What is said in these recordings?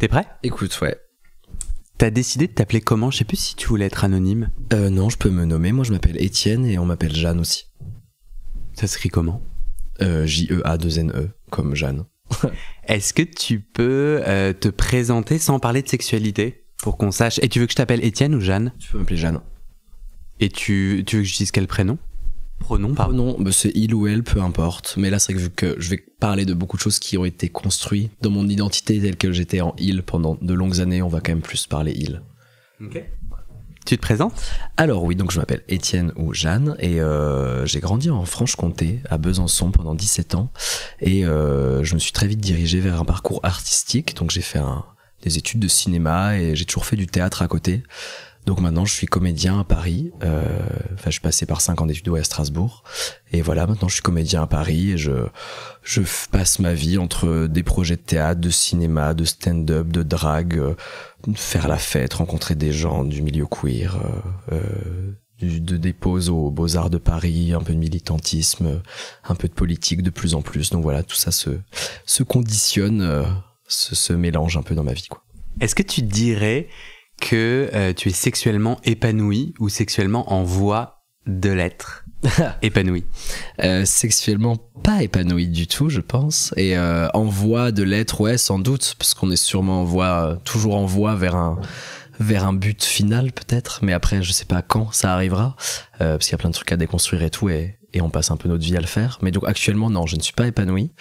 T'es prêt? Écoute, ouais. T'as décidé de t'appeler comment? Je sais plus si tu voulais être anonyme. Non, je peux me nommer. Moi, je m'appelle Étienne et on m'appelle Jeanne aussi. Ça s'écrit comment? J-E-A-2-N-E, comme Jeanne. Est-ce que tu peux te présenter sans parler de sexualité pour qu'on sache? Et tu veux que je t'appelle Étienne ou Jeanne? Tu peux m'appeler Jeanne. Et tu veux que je dise quel prénom? Pronom, pardon. Non, bah c'est il ou elle, peu importe. Mais là, c'est vrai que je vais parler de beaucoup de choses qui ont été construites dans mon identité telle que j'étais en il pendant de longues années. On va quand même plus parler il. Ok. Tu te présentes? Alors oui, donc je m'appelle Étienne ou Jeanne et j'ai grandi en Franche-Comté, à Besançon, pendant 17 ans. Et je me suis très vite dirigé vers un parcours artistique. Donc j'ai fait des études de cinéma et j'ai toujours fait du théâtre à côté. Donc maintenant je suis comédien à Paris, je suis passé par 5 ans d'études à Strasbourg et voilà, maintenant je suis comédien à Paris et je passe ma vie entre des projets de théâtre, de cinéma, de stand-up, de drague, faire la fête, rencontrer des gens du milieu queer, des pauses aux Beaux-Arts de Paris, un peu de militantisme, un peu de politique de plus en plus. Donc voilà, tout ça se conditionne, se mélange un peu dans ma vie, quoi. Est-ce que tu dirais que tu es sexuellement épanoui ou sexuellement en voie de l'être épanoui? Sexuellement pas épanoui du tout, je pense, et en voie de l'être, ouais, sans doute, parce qu'on est sûrement toujours en voie vers un but final peut-être, mais après je sais pas quand ça arrivera, parce qu'il y a plein de trucs à déconstruire et tout, et on passe un peu notre vie à le faire. Mais donc actuellement non, je ne suis pas épanoui,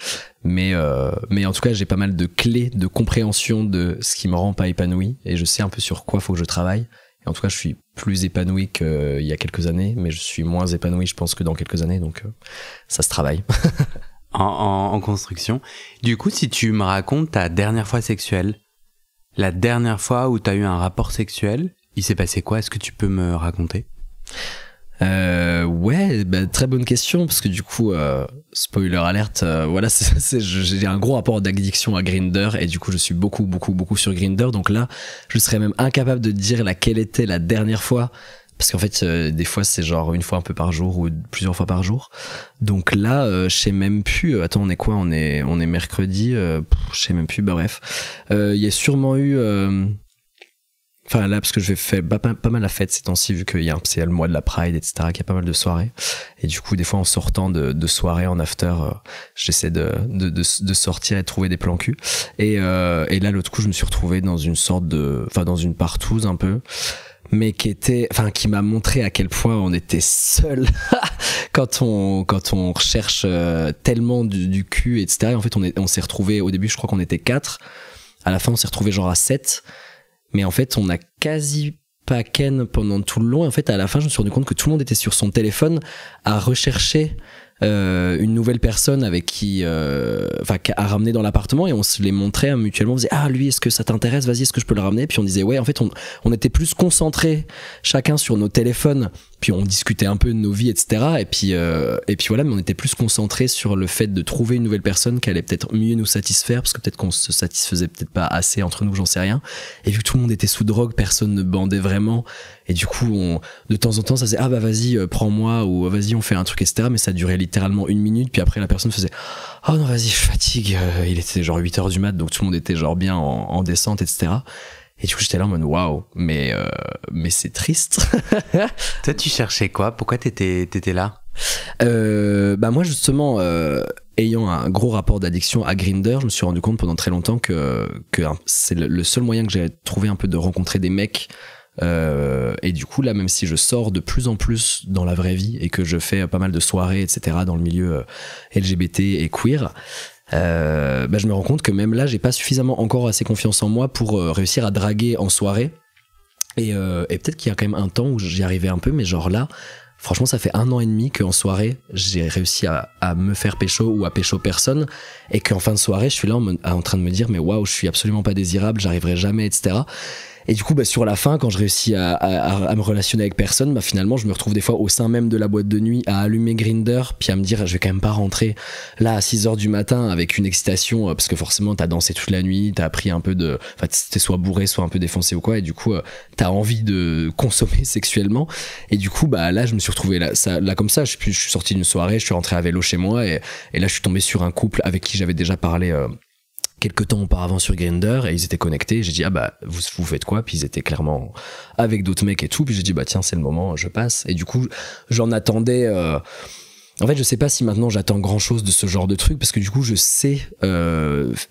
mais en tout cas j'ai pas mal de clés de compréhension de ce qui me rend pas épanoui, et je sais un peu sur quoi faut que je travaille. Et en tout cas je suis plus épanoui qu'il y a quelques années, mais je suis moins épanoui je pense que dans quelques années, donc ça se travaille. en construction. Du coup, si tu me racontes ta dernière fois sexuelle, la dernière fois où t'as eu un rapport sexuel, il s'est passé quoi? Est-ce que tu peux me raconter? Ouais, bah, très bonne question, parce que du coup, spoiler alerte, voilà, j'ai un gros rapport d'addiction à Grindr, et du coup je suis beaucoup sur Grindr, donc là je serais même incapable de dire laquelle était la dernière fois, parce qu'en fait des fois c'est genre une fois un peu par jour ou plusieurs fois par jour, donc là je sais même plus, attends, on est quoi, on est mercredi, je sais même plus, bah bref, il y a sûrement eu enfin là, parce que je fais pas mal la fête ces temps-ci, vu que c'est le mois de la Pride, etc., qu'il y a pas mal de soirées. Et du coup, des fois, en sortant de soirée en after, j'essaie de sortir et de trouver des plans cul. Et là, l'autre coup, je me suis retrouvé dans une sorte dans une partouze un peu, mais qui m'a montré à quel point on était seul quand on recherche tellement du cul, etc. Et en fait, on s'est retrouvé, au début, je crois qu'on était 4. À la fin, on s'est retrouvé genre à 7. Mais en fait, on a quasi pas ken pendant tout le long. Et en fait, à la fin, je me suis rendu compte que tout le monde était sur son téléphone à rechercher une nouvelle personne avec qui, à ramener dans l'appartement, et on se les montrait mutuellement. On disait, ah, lui, est-ce que ça t'intéresse? Vas-y, est-ce que je peux le ramener? Puis on disait, ouais, en fait, on était plus concentrés chacun sur nos téléphones, puis on discutait un peu de nos vies, etc. Et puis voilà, mais on était plus concentrés sur le fait de trouver une nouvelle personne qui allait peut-être mieux nous satisfaire, parce que peut-être qu'on se satisfaisait peut-être pas assez entre nous, j'en sais rien. Et vu que tout le monde était sous drogue, personne ne bandait vraiment. Et du coup, de temps en temps, ça faisait, ah bah vas-y, prends-moi, ou vas-y, on fait un truc, etc. Mais ça durait littéralement 1 minute, puis après la personne faisait, oh non, vas-y, je fatigue. Il était genre 8h du mat, donc tout le monde était genre bien en descente, etc. Et du coup, j'étais là en mode, waouh, mais c'est triste. Toi, tu cherchais quoi? Pourquoi t'étais là? Bah moi, justement, ayant un gros rapport d'addiction à Grindr, je me suis rendu compte pendant très longtemps que c'est le seul moyen que j'ai trouvé un peu de rencontrer des mecs. Et du coup là, même si je sors de plus en plus dans la vraie vie et que je fais pas mal de soirées, etc., dans le milieu LGBT et queer, je me rends compte que même là j'ai pas suffisamment encore assez confiance en moi pour réussir à draguer en soirée, et peut-être qu'il y a quand même un temps où j'y arrivais un peu, mais genre là franchement ça fait 1 an et demi qu'en soirée j'ai réussi à me faire pécho ou à pécho personne, et qu'en fin de soirée je suis là en train de me dire, mais waouh, je suis absolument pas désirable, j'arriverai jamais, etc. Et du coup, sur la fin, quand je réussis à me relationner avec personne, finalement, je me retrouve des fois au sein même de la boîte de nuit à allumer Grindr, puis à me dire, je vais quand même pas rentrer là à 6h du matin avec une excitation, parce que forcément, t'as dansé toute la nuit, t'as pris un peu t'es soit bourré, soit un peu défoncé ou quoi, et du coup, t'as envie de consommer sexuellement. Et du coup, là, je me suis retrouvé là comme ça, je suis sorti d'une soirée, je suis rentré à vélo chez moi, et là, je suis tombé sur un couple avec qui j'avais déjà parlé quelques temps auparavant sur Grindr et ils étaient connectés. J'ai dit, ah bah, vous faites quoi? Puis ils étaient clairement avec d'autres mecs et tout. Puis j'ai dit, bah tiens, c'est le moment, je passe. Et du coup, j'en attendais. En fait, je sais pas si maintenant j'attends grand chose de ce genre de truc parce que du coup, je sais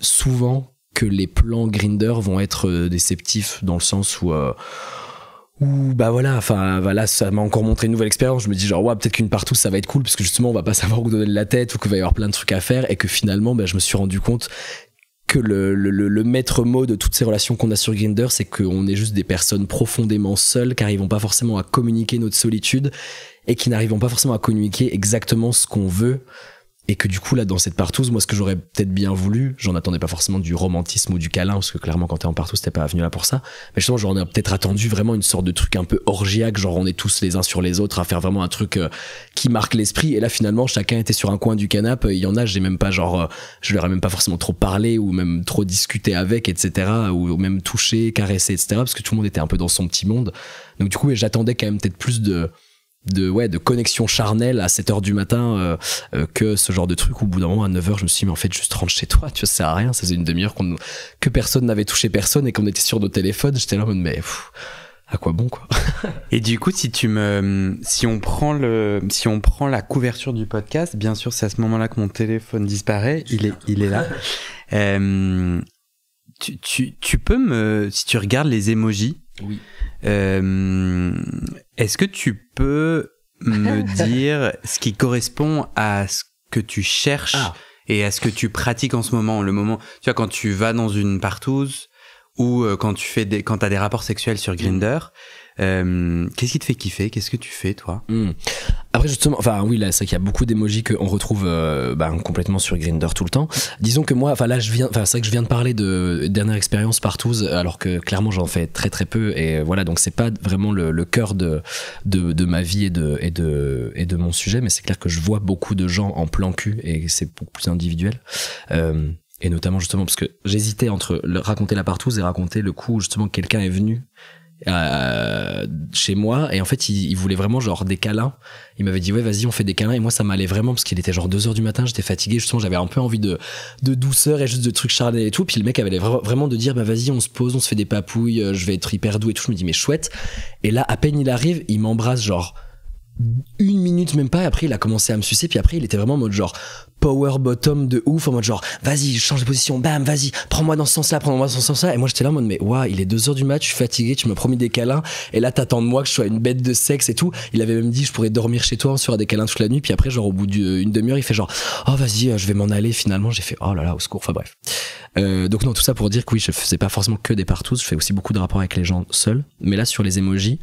souvent que les plans Grindr vont être déceptifs dans le sens où. Bah voilà, enfin voilà, ça m'a encore montré une nouvelle expérience. Je me dis genre ouais, peut-être qu'une partout ça va être cool parce que justement on va pas savoir où donner de la tête ou qu'il va y avoir plein de trucs à faire et que finalement bah, je me suis rendu compte que le maître mot de toutes ces relations qu'on a sur Grindr, c'est qu'on est juste des personnes profondément seules qui n'arrivent pas forcément à communiquer notre solitude et qui n'arrivent pas forcément à communiquer exactement ce qu'on veut. Et que du coup là dans cette partouze, moi ce que j'aurais peut-être bien voulu, j'en attendais pas forcément du romantisme ou du câlin parce que clairement quand t'es en partouze t'es pas venu là pour ça, mais justement j'aurais peut-être attendu vraiment une sorte de truc un peu orgiaque, genre on est tous les uns sur les autres à faire vraiment un truc qui marque l'esprit. Et là finalement chacun était sur un coin du canapé, il y en a j'ai même pas genre je leur ai même pas forcément trop parlé ou même trop discuté avec, etc., ou même touché, caressé, etc., parce que tout le monde était un peu dans son petit monde. Donc du coup j'attendais quand même peut-être plus de connexion charnelle à 7h du matin que ce genre de truc où au bout d'un moment à 9h je me suis dit mais en fait juste rentre chez toi, tu vois, ça sert à rien, ça faisait une demi-heure que personne n'avait touché personne et qu'on était sur nos téléphones. J'étais là en mode mais à quoi bon quoi. Et du coup si on prend la couverture du podcast, bien sûr c'est à ce moment-là que mon téléphone disparaît, il est là. Tu peux si tu regardes les emojis, oui. Est-ce que tu peux me dire ce qui correspond à ce que tu cherches et à ce que tu pratiques en ce moment, le moment, tu vois, quand tu vas dans une partouze ou quand t'as des rapports sexuels sur Grindr, qu'est-ce qui te fait kiffer? Qu'est-ce que tu fais toi? Après justement, enfin oui là c'est qu'il y a beaucoup d'émojis qu'on retrouve complètement sur Grindr tout le temps. Disons que moi, enfin là c'est vrai que je viens de parler de dernière expérience partouze alors que clairement j'en fais très très peu et voilà, donc c'est pas vraiment le cœur de ma vie et de mon sujet, mais c'est clair que je vois beaucoup de gens en plan cul et c'est beaucoup plus individuel. Et notamment justement parce que j'hésitais entre raconter la partouze et raconter le coup où justement quelqu'un est venu chez moi et en fait il voulait vraiment genre des câlins. Il m'avait dit ouais vas-y on fait des câlins et moi ça m'allait vraiment parce qu'il était genre 2h du matin, j'étais fatigué justement, j'avais un peu envie de douceur et juste de trucs charnels et tout. Puis le mec avait vraiment de dire bah vas-y on se pose, on se fait des papouilles, je vais être hyper doux et tout. Je me dis mais chouette. Et là à peine il arrive, il m'embrasse genre 1 minute même pas, et après il a commencé à me sucer, puis après il était vraiment en mode genre power bottom de ouf, en mode genre vas-y change de position, bam vas-y prends-moi dans ce sens là, prends-moi dans ce sens là. Et moi j'étais là en mode mais waouh, il est 2h du mat, je suis fatigué, tu m'as promis des câlins et là t'attends de moi que je sois une bête de sexe et tout. Il avait même dit je pourrais dormir chez toi, on se fera des câlins toute la nuit. Puis après genre au bout d'une demi-heure il fait genre oh vas-y je vais m'en aller. Finalement j'ai fait oh là là au secours, enfin bref. Donc non, tout ça pour dire que oui, je faisais pas forcément que des partouzes, je fais aussi beaucoup de rapports avec les gens seuls. Mais là sur les emojis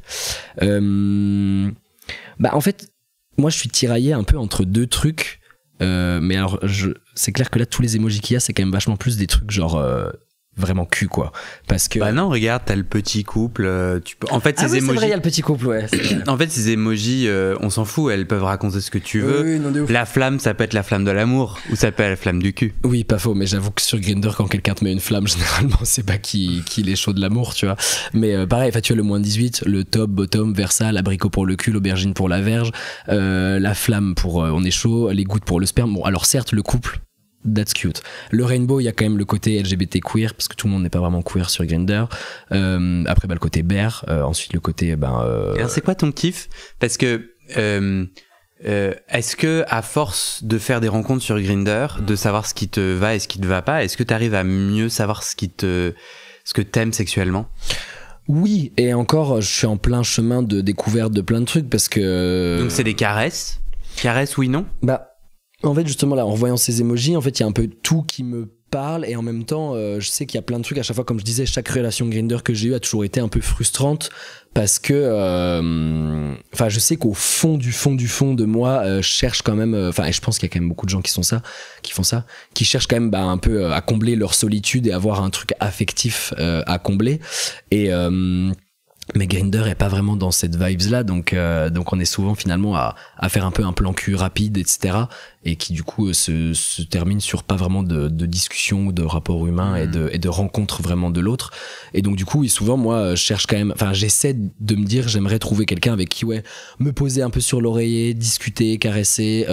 en fait moi je suis tiraillé un peu entre deux trucs, mais alors c'est clair que là tous les emojis qu'il y a c'est quand même vachement plus des trucs genre vraiment cul quoi, parce que bah non regarde t'as le petit couple, tu peux en fait ces oui, emojis c'est vrai, il y a le petit couple ouais. En fait ces emojis on s'en fout, elles peuvent raconter ce que tu veux. Oui, non, de ouf. La flamme ça peut être la flamme de l'amour ou ça peut être la flamme du cul. Oui pas faux, mais j'avoue que sur Grindr quand quelqu'un te met une flamme généralement c'est pas qu'il est chaud de l'amour tu vois. Mais pareil tu as le moins 18, le top, bottom, versa, l'abricot pour le cul, l'aubergine pour la verge, la flamme pour on est chaud, les gouttes pour le sperme. Bon alors certes le couple that's cute. Le rainbow, il y a quand même le côté LGBT queer parce que tout le monde n'est pas vraiment queer sur Grindr. Après, le côté bear. Ensuite, le côté Alors, c'est quoi ton kiff? Parce que est-ce que à force de faire des rencontres sur Grindr, de savoir ce qui te va et ce qui te va pas, est-ce que tu arrives à mieux savoir ce que t'aimes sexuellement? Oui, et encore, je suis en plein chemin de découverte de plein de trucs parce que. Donc c'est des caresses. Caresses, oui, non? En fait, justement, là, en voyant ces emojis, en fait, il y a un peu tout qui me parle et en même temps, je sais qu'il y a plein de trucs. À chaque fois, comme je disais, chaque relation Grindr que j'ai eue a toujours été un peu frustrante parce que, je sais qu'au fond du fond de moi, je cherche quand même, et je pense qu'il y a quand même beaucoup de gens qui font ça, qui cherchent quand même un peu à combler leur solitude et avoir un truc affectif à combler. Et mais Grindr est pas vraiment dans cette vibes là, donc on est souvent finalement à faire un peu un plan cul rapide, etc., et qui du coup se termine sur pas vraiment de discussion ou de rapport humain et de rencontre vraiment de l'autre. Et donc du coup souvent moi je cherche quand même, j'essaie de me dire j'aimerais trouver quelqu'un avec qui me poser un peu sur l'oreiller, discuter, caresser,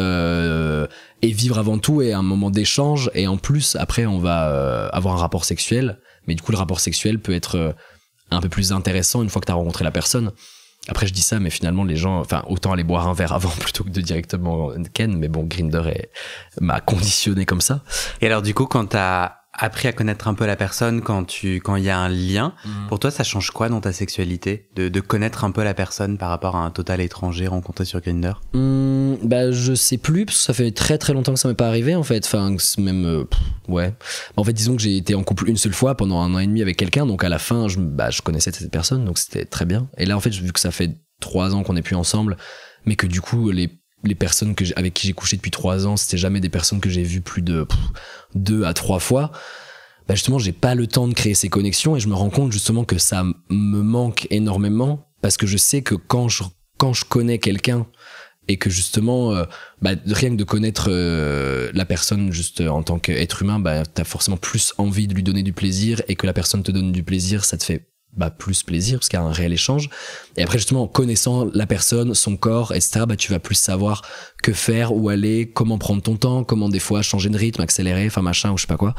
et vivre avant tout et un moment d'échange, et en plus après on va avoir un rapport sexuel, mais du coup le rapport sexuel peut être un peu plus intéressant une fois que t'as rencontré la personne. Après je dis ça, mais finalement les gens, enfin autant aller boire un verre avant plutôt que de directement ken, mais bon, Grindr m'a conditionné comme ça. Et alors du coup quand t'as appris à connaître un peu la personne, quand il y a un lien, pour toi ça change quoi dans ta sexualité de connaître un peu la personne par rapport à un total étranger rencontré sur Grindr? Bah je sais plus, parce que ça fait très très longtemps que ça m'est pas arrivé en fait, enfin même ouais, en fait disons que j'ai été en couple une seule fois pendant 1 an et demi avec quelqu'un, donc à la fin je connaissais cette personne, donc c'était très bien. Et là en fait vu que ça fait 3 ans qu'on n'est plus ensemble, mais que du coup les personnes avec qui j'ai couché depuis 3 ans, c'était jamais des personnes que j'ai vues plus de 2 à 3 fois. Bah justement, j'ai pas le temps de créer ces connexions, et je me rends compte justement que ça me manque énormément, parce que je sais que quand je connais quelqu'un, et que justement, rien que de connaître la personne juste en tant qu'être humain, t'as forcément plus envie de lui donner du plaisir, et que la personne te donne du plaisir, ça te fait plus plaisir, parce qu'il y a un réel échange. Et après justement, en connaissant la personne, son corps, etc., tu vas plus savoir que faire, où aller, comment prendre ton temps, comment des fois changer de rythme, accélérer, enfin machin, ou je sais pas quoi.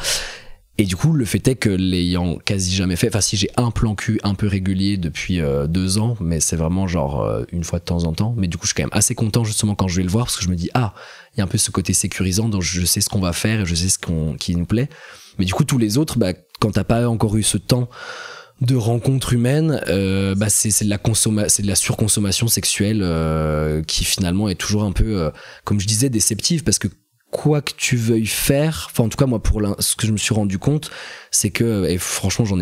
Et du coup, le fait est que l'ayant quasi jamais fait, enfin si j'ai un plan cul un peu régulier depuis 2 ans, mais c'est vraiment genre une fois de temps en temps, mais du coup je suis quand même assez content justement quand je vais le voir, parce que je me dis il y a un peu ce côté sécurisant, donc je sais ce qu'on va faire et je sais qui nous plaît. Mais du coup tous les autres, quand t'as pas encore eu ce temps de rencontres humaines, c'est de la surconsommation sexuelle qui finalement est toujours un peu, comme je disais, déceptive, parce que quoi que tu veuilles faire, enfin en tout cas moi ce que je me suis rendu compte, c'est que, et franchement j'en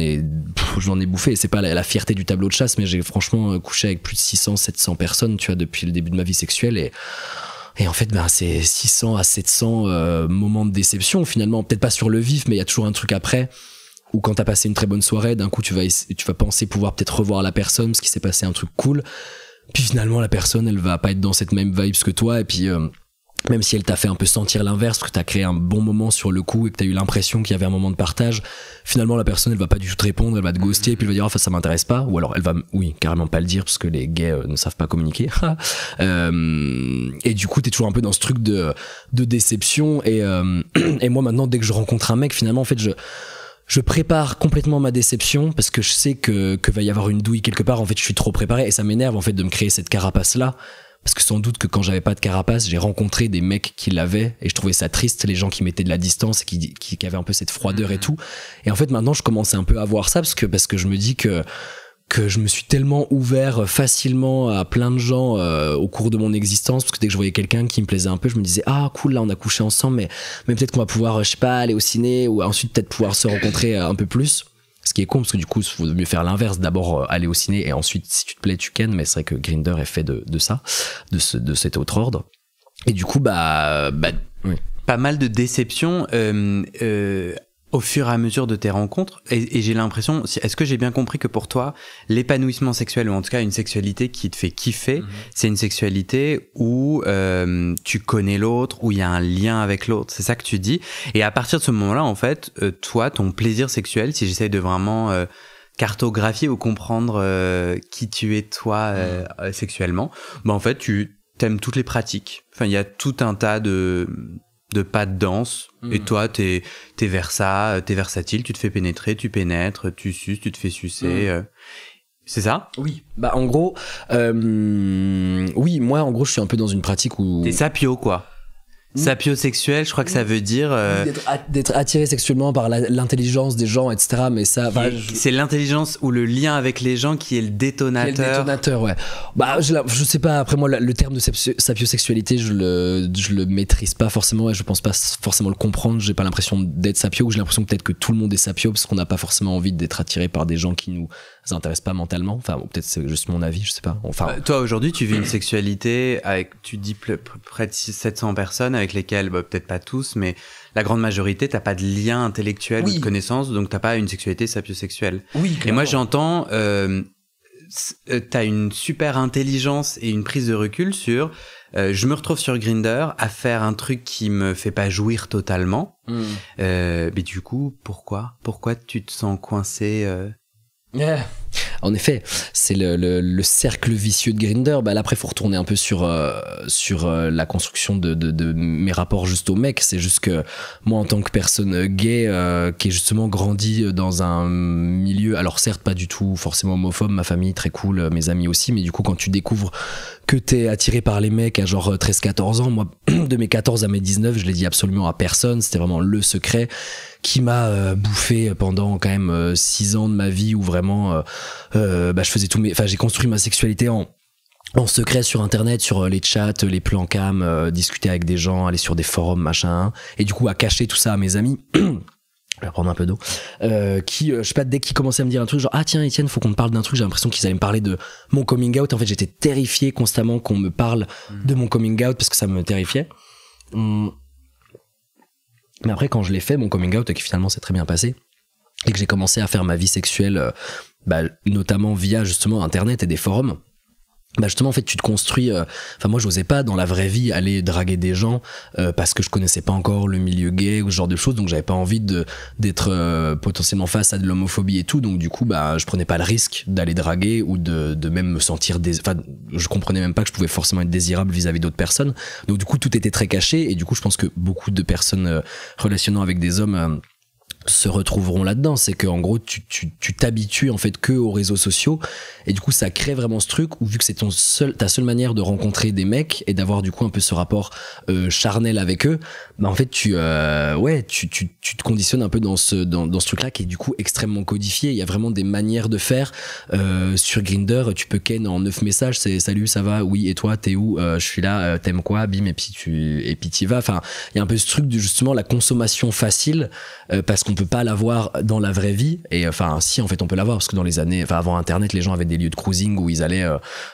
ai bouffé, et c'est pas la fierté du tableau de chasse, mais j'ai franchement couché avec plus de 600-700 personnes, tu vois, depuis le début de ma vie sexuelle, et en fait c'est 600 à 700 moments de déception finalement, peut-être pas sur le vif, mais il y a toujours un truc après, ou quand t'as passé une très bonne soirée, d'un coup tu vas penser pouvoir peut-être revoir la personne parce qu'il s'est passé un truc cool, puis finalement la personne elle va pas être dans cette même vibe que toi, et puis même si elle t'a fait un peu sentir l'inverse, parce que t'as créé un bon moment sur le coup et que t'as eu l'impression qu'il y avait un moment de partage, finalement la personne elle va pas du tout te répondre, elle va te ghoster, et puis elle va dire ça m'intéresse pas, ou alors elle va carrément pas le dire parce que les gays ne savent pas communiquer. Et du coup t'es toujours un peu dans ce truc de déception, et moi maintenant dès que je rencontre un mec, finalement en fait je prépare complètement ma déception, parce que je sais que va y avoir une douille quelque part. En fait je suis trop préparé, et ça m'énerve en fait de me créer cette carapace là, parce que sans doute que quand j'avais pas de carapace, j'ai rencontré des mecs qui l'avaient, et je trouvais ça triste, les gens qui mettaient de la distance et qui avaient un peu cette froideur et tout. Et en fait maintenant je commence un peu à voir ça, parce que je me dis que je me suis tellement ouvert facilement à plein de gens au cours de mon existence, parce que dès que je voyais quelqu'un qui me plaisait un peu, je me disais cool, là on a couché ensemble, mais peut-être qu'on va pouvoir je sais pas aller au ciné, ou ensuite peut-être pouvoir se rencontrer un peu plus. Ce qui est con, parce que du coup il faut mieux faire l'inverse, d'abord aller au ciné, et ensuite si tu te plais tu ken, mais c'est vrai que Grindr est fait de ça, de cet autre ordre. Et du coup oui. Pas mal de déceptions au fur et à mesure de tes rencontres, et j'ai l'impression, est-ce que j'ai bien compris que pour toi l'épanouissement sexuel, ou en tout cas une sexualité qui te fait kiffer, c'est une sexualité où tu connais l'autre, où il y a un lien avec l'autre, c'est ça que tu dis? Et à partir de ce moment-là, en fait, toi, ton plaisir sexuel, si j'essaye de vraiment cartographier ou comprendre qui tu es toi sexuellement, en fait tu t'aimes toutes les pratiques. Enfin il y a tout un tas de pas de danse, et toi t'es vers ça, t'es versatile, tu te fais pénétrer, tu pénètres, tu suces, tu te fais sucer, c'est ça? Oui, en gros oui, moi en gros je suis un peu dans une pratique où t'es sapio quoi. Sapiosexuel, je crois que ça veut dire d'être attiré sexuellement par l'intelligence des gens, etc. Mais ça, c'est l'intelligence ou le lien avec les gens qui est le détonateur. Ouais. Je sais pas. Après moi, le terme de sapiosexualité, je le maîtrise pas forcément, et je pense pas forcément le comprendre. J'ai pas l'impression d'être sapio, ou j'ai l'impression peut-être que tout le monde est sapio, parce qu'on n'a pas forcément envie d'être attiré par des gens qui nous intéressent pas mentalement. Enfin, peut-être c'est juste mon avis, je sais pas. Enfin, toi aujourd'hui, tu vis une sexualité avec, tu dis près de 700 personnes avec lesquelles, peut-être pas tous, mais la grande majorité, t'as pas de lien intellectuel ou de connaissance, donc t'as pas une sexualité sapiosexuelle. Oui, clairement. Et moi j'entends, t'as une super intelligence et une prise de recul sur, je me retrouve sur Grindr à faire un truc qui me fait pas jouir totalement. Mais du coup, pourquoi tu te sens coincé En En effet, c'est le cercle vicieux de Grindr. Bah là, après, faut retourner un peu sur la construction de mes rapports juste aux mecs. C'est juste que moi, en tant que personne gay, qui est justement grandi dans un milieu, alors certes pas du tout forcément homophobe, ma famille très cool, mes amis aussi, mais du coup quand tu découvres que t'es attiré par les mecs à genre 13-14 ans, moi de mes 14 à mes 19, je l'ai dit absolument à personne, c'était vraiment le secret qui m'a bouffé pendant quand même 6 ans de ma vie où vraiment je faisais j'ai construit ma sexualité en secret sur internet, sur les chats, les plans cam, discuter avec des gens, aller sur des forums, machin, et du coup à cacher tout ça à mes amis. Je vais prendre un peu d'eau. Je sais pas, dès qu'ils commençaient à me dire un truc, genre, ah tiens, Étienne, faut qu'on te parle d'un truc, j'ai l'impression qu'ils allaient me parler de mon coming out. En fait, j'étais terrifié constamment qu'on me parle de mon coming out parce que ça me terrifiait. Mais après, quand je l'ai fait, mon coming out, qui finalement s'est très bien passé, et que j'ai commencé à faire ma vie sexuelle, notamment via justement Internet et des forums, justement en fait tu te construis, moi j'osais pas dans la vraie vie aller draguer des gens parce que je connaissais pas encore le milieu gay ou ce genre de choses, donc j'avais pas envie d'être potentiellement face à de l'homophobie et tout, donc du coup je prenais pas le risque d'aller draguer ou de même me sentir je comprenais même pas que je pouvais forcément être désirable vis-à-vis d'autres personnes, donc du coup tout était très caché, et du coup je pense que beaucoup de personnes relationnant avec des hommes se retrouveront là-dedans. C'est que en gros tu t'habitues en fait que aux réseaux sociaux, et du coup ça crée vraiment ce truc où vu que c'est ta seule manière de rencontrer des mecs et d'avoir du coup un peu ce rapport charnel avec eux, en fait tu te conditionnes un peu dans ce truc là qui est du coup extrêmement codifié. Il y a vraiment des manières de faire sur Grindr. Tu peux ken en 9 messages, c'est salut, ça va, oui, et toi t'es où, je suis là, t'aimes quoi, bim, et puis t'y vas. Enfin il y a un peu ce truc de justement la consommation facile, parce qu'on peut pas l'avoir dans la vraie vie, et si en fait on peut l'avoir, parce que dans les années avant internet les gens avaient des lieux de cruising où ils allaient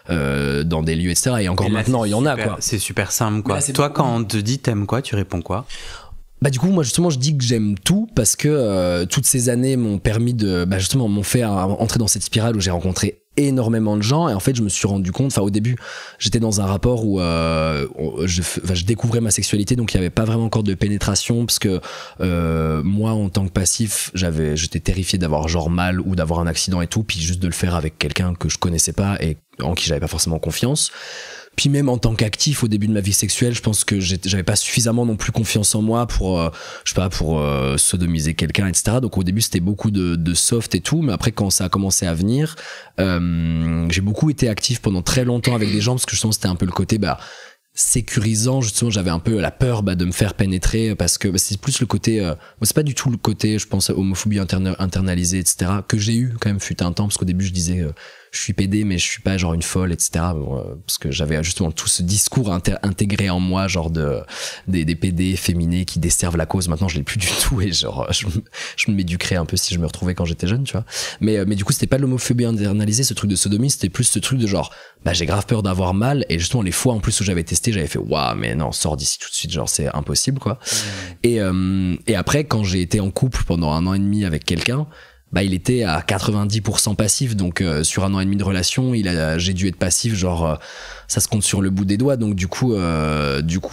dans des lieux etc, et encore et là, maintenant il y en a quoi. C'est super simple quoi. Là, toi quand on te dit t'aimes quoi, tu réponds quoi? Du coup moi justement je dis que j'aime tout, parce que toutes ces années m'ont permis de justement m'ont fait entrer dans cette spirale où j'ai rencontré énormément de gens, et en fait je me suis rendu compte, au début j'étais dans un rapport où je découvrais ma sexualité, donc il y avait pas vraiment encore de pénétration, parce que moi en tant que passif j'étais terrifié d'avoir genre mal ou d'avoir un accident et tout, puis juste de le faire avec quelqu'un que je connaissais pas et en qui j'avais pas forcément confiance. Puis même en tant qu'actif au début de ma vie sexuelle, je pense que j'avais pas suffisamment non plus confiance en moi pour sodomiser quelqu'un, etc. Donc au début c'était beaucoup de soft et tout, mais après quand ça a commencé à venir, j'ai beaucoup été actif pendant très longtemps avec des gens, parce que justement c'était un peu le côté sécurisant, justement j'avais un peu la peur de me faire pénétrer, parce que c'est plus le côté c'est pas du tout le côté je pense homophobie internalisée etc que j'ai eu quand même fut un temps, parce qu'au début je disais je suis pédé mais je suis pas genre une folle etc, parce que j'avais justement tout ce discours intégré en moi, genre des pédés féminés qui desservent la cause. Maintenant je l'ai plus du tout, et genre je m'éduquerais un peu si je me retrouvais quand j'étais jeune, tu vois, mais du coup c'était pas l'homophobie internalisée, ce truc de sodomie, c'était plus ce truc de genre j'ai grave peur d'avoir mal, et justement les fois en plus où j'avais testé j'avais fait waouh mais non, sors d'ici tout de suite, genre c'est impossible quoi. Et après quand j'ai été en couple pendant 1 an et demi avec quelqu'un, il était à 90% passif, donc sur 1 an et demi de relation j'ai dû être passif, genre ça se compte sur le bout des doigts, donc du coup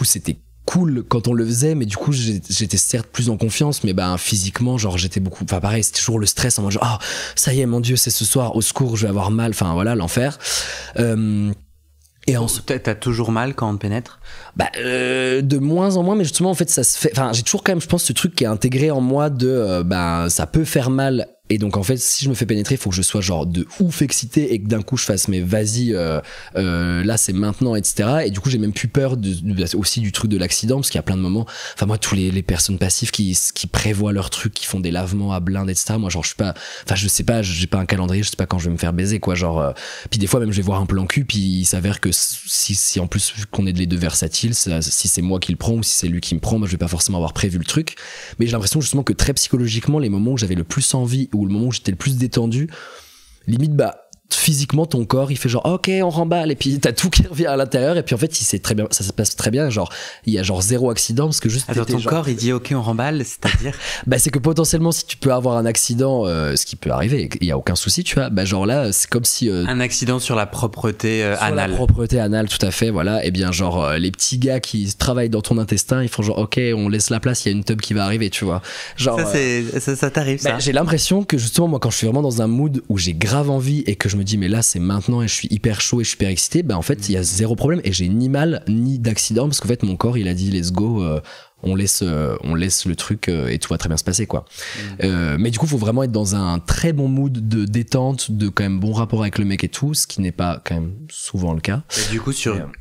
c'était cool quand on le faisait, mais du coup j'étais certes plus en confiance, mais physiquement genre j'étais beaucoup, pareil, c'était toujours le stress en mode genre ça y est mon dieu c'est ce soir, au secours je vais avoir mal, voilà l'enfer. Et t'as toujours mal quand on te pénètre? De moins en moins, mais justement en fait ça se fait, j'ai toujours quand même je pense ce truc qui est intégré en moi de ça peut faire mal, et donc en fait si je me fais pénétrer il faut que je sois genre de ouf excité et que d'un coup je fasse mais vas-y là c'est maintenant etc, et du coup j'ai même plus peur aussi du truc de l'accident, parce qu'il y a plein de moments, moi tous les personnes passives qui prévoient leurs trucs, qui font des lavements à blinde etc, moi genre je suis pas, je sais pas, j'ai pas un calendrier, je sais pas quand je vais me faire baiser quoi, genre puis des fois même je vais voir un plan cul, puis il s'avère que si en plus qu'on est les deux versatiles, si c'est moi qui le prends ou si c'est lui qui me prend, moi je vais pas forcément avoir prévu le truc, mais j'ai l'impression justement que très psychologiquement les moments où j'avais le plus envie ou le moment où j'étais le plus détendu, limite physiquement ton corps il fait genre ok on remballe et puis t'as tout qui revient à l'intérieur et puis en fait c'est très bien, ça se passe très bien, genre il y a genre zéro accident parce que juste attends, ton genre... corps il dit ok on remballe, c'est-à-dire bah c'est que potentiellement si tu peux avoir un accident, ce qui peut arriver, il y a aucun souci tu vois, bah genre là c'est comme si un accident sur la propreté anale. La propreté anale, tout à fait, voilà. Et bien genre les petits gars qui travaillent dans ton intestin, ils font genre ok on laisse la place, il y a une tub qui va arriver, tu vois, genre ça t'arrive ça? J'ai l'impression que justement moi quand je suis vraiment dans un mood où j'ai grave envie et que je me dis mais là c'est maintenant et je suis hyper chaud et je suis hyper excité, bah en fait il y a zéro problème et j'ai ni mal ni d'accident parce qu'en fait mon corps il a dit let's go, on laisse le truc et tout va très bien se passer quoi. Mais du coup faut vraiment être dans un très bon mood de détente, de quand même bon rapport avec le mec et tout, ce qui n'est pas quand même souvent le cas. Et du coup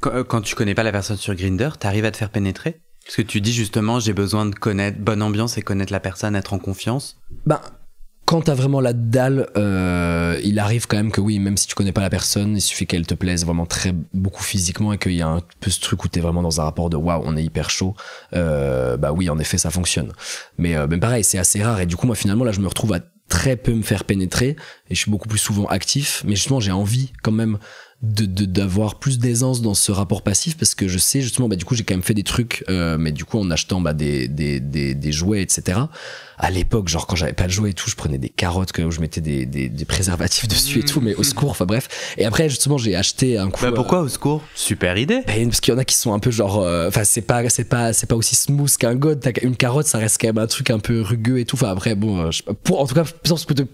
quand tu connais pas la personne sur Grindr, t'arrives à te faire pénétrer? Parce que tu dis justement j'ai besoin de connaître bonne ambiance et connaître la personne, être en confiance. Ben quand t'as vraiment la dalle, il arrive quand même que oui, même si tu connais pas la personne, il suffit qu'elle te plaise vraiment très beaucoup physiquement et qu'il y a un peu ce truc où t'es vraiment dans un rapport de waouh, on est hyper chaud. Bah oui, en effet, ça fonctionne. Mais pareil, c'est assez rare et du coup, moi finalement là, je me retrouve à très peu me faire pénétrer et je suis beaucoup plus souvent actif. Mais justement, j'ai envie quand même d'avoir plus d'aisance dans ce rapport passif parce que je sais justement, bah du coup, j'ai quand même fait des trucs, mais du coup, en achetant des jouets, etc. À l'époque, genre quand j'avais pas de jouets et tout, je prenais des carottes où je mettais des préservatifs dessus et tout, mais au secours, enfin bref. Et après justement j'ai acheté un coup. Bah pourquoi au secours? Super idée. Parce qu'il y en a qui sont un peu genre, enfin c'est pas aussi smooth qu'un god. T'as une carotte, ça reste quand même un truc un peu rugueux et tout. Enfin après bon, en tout cas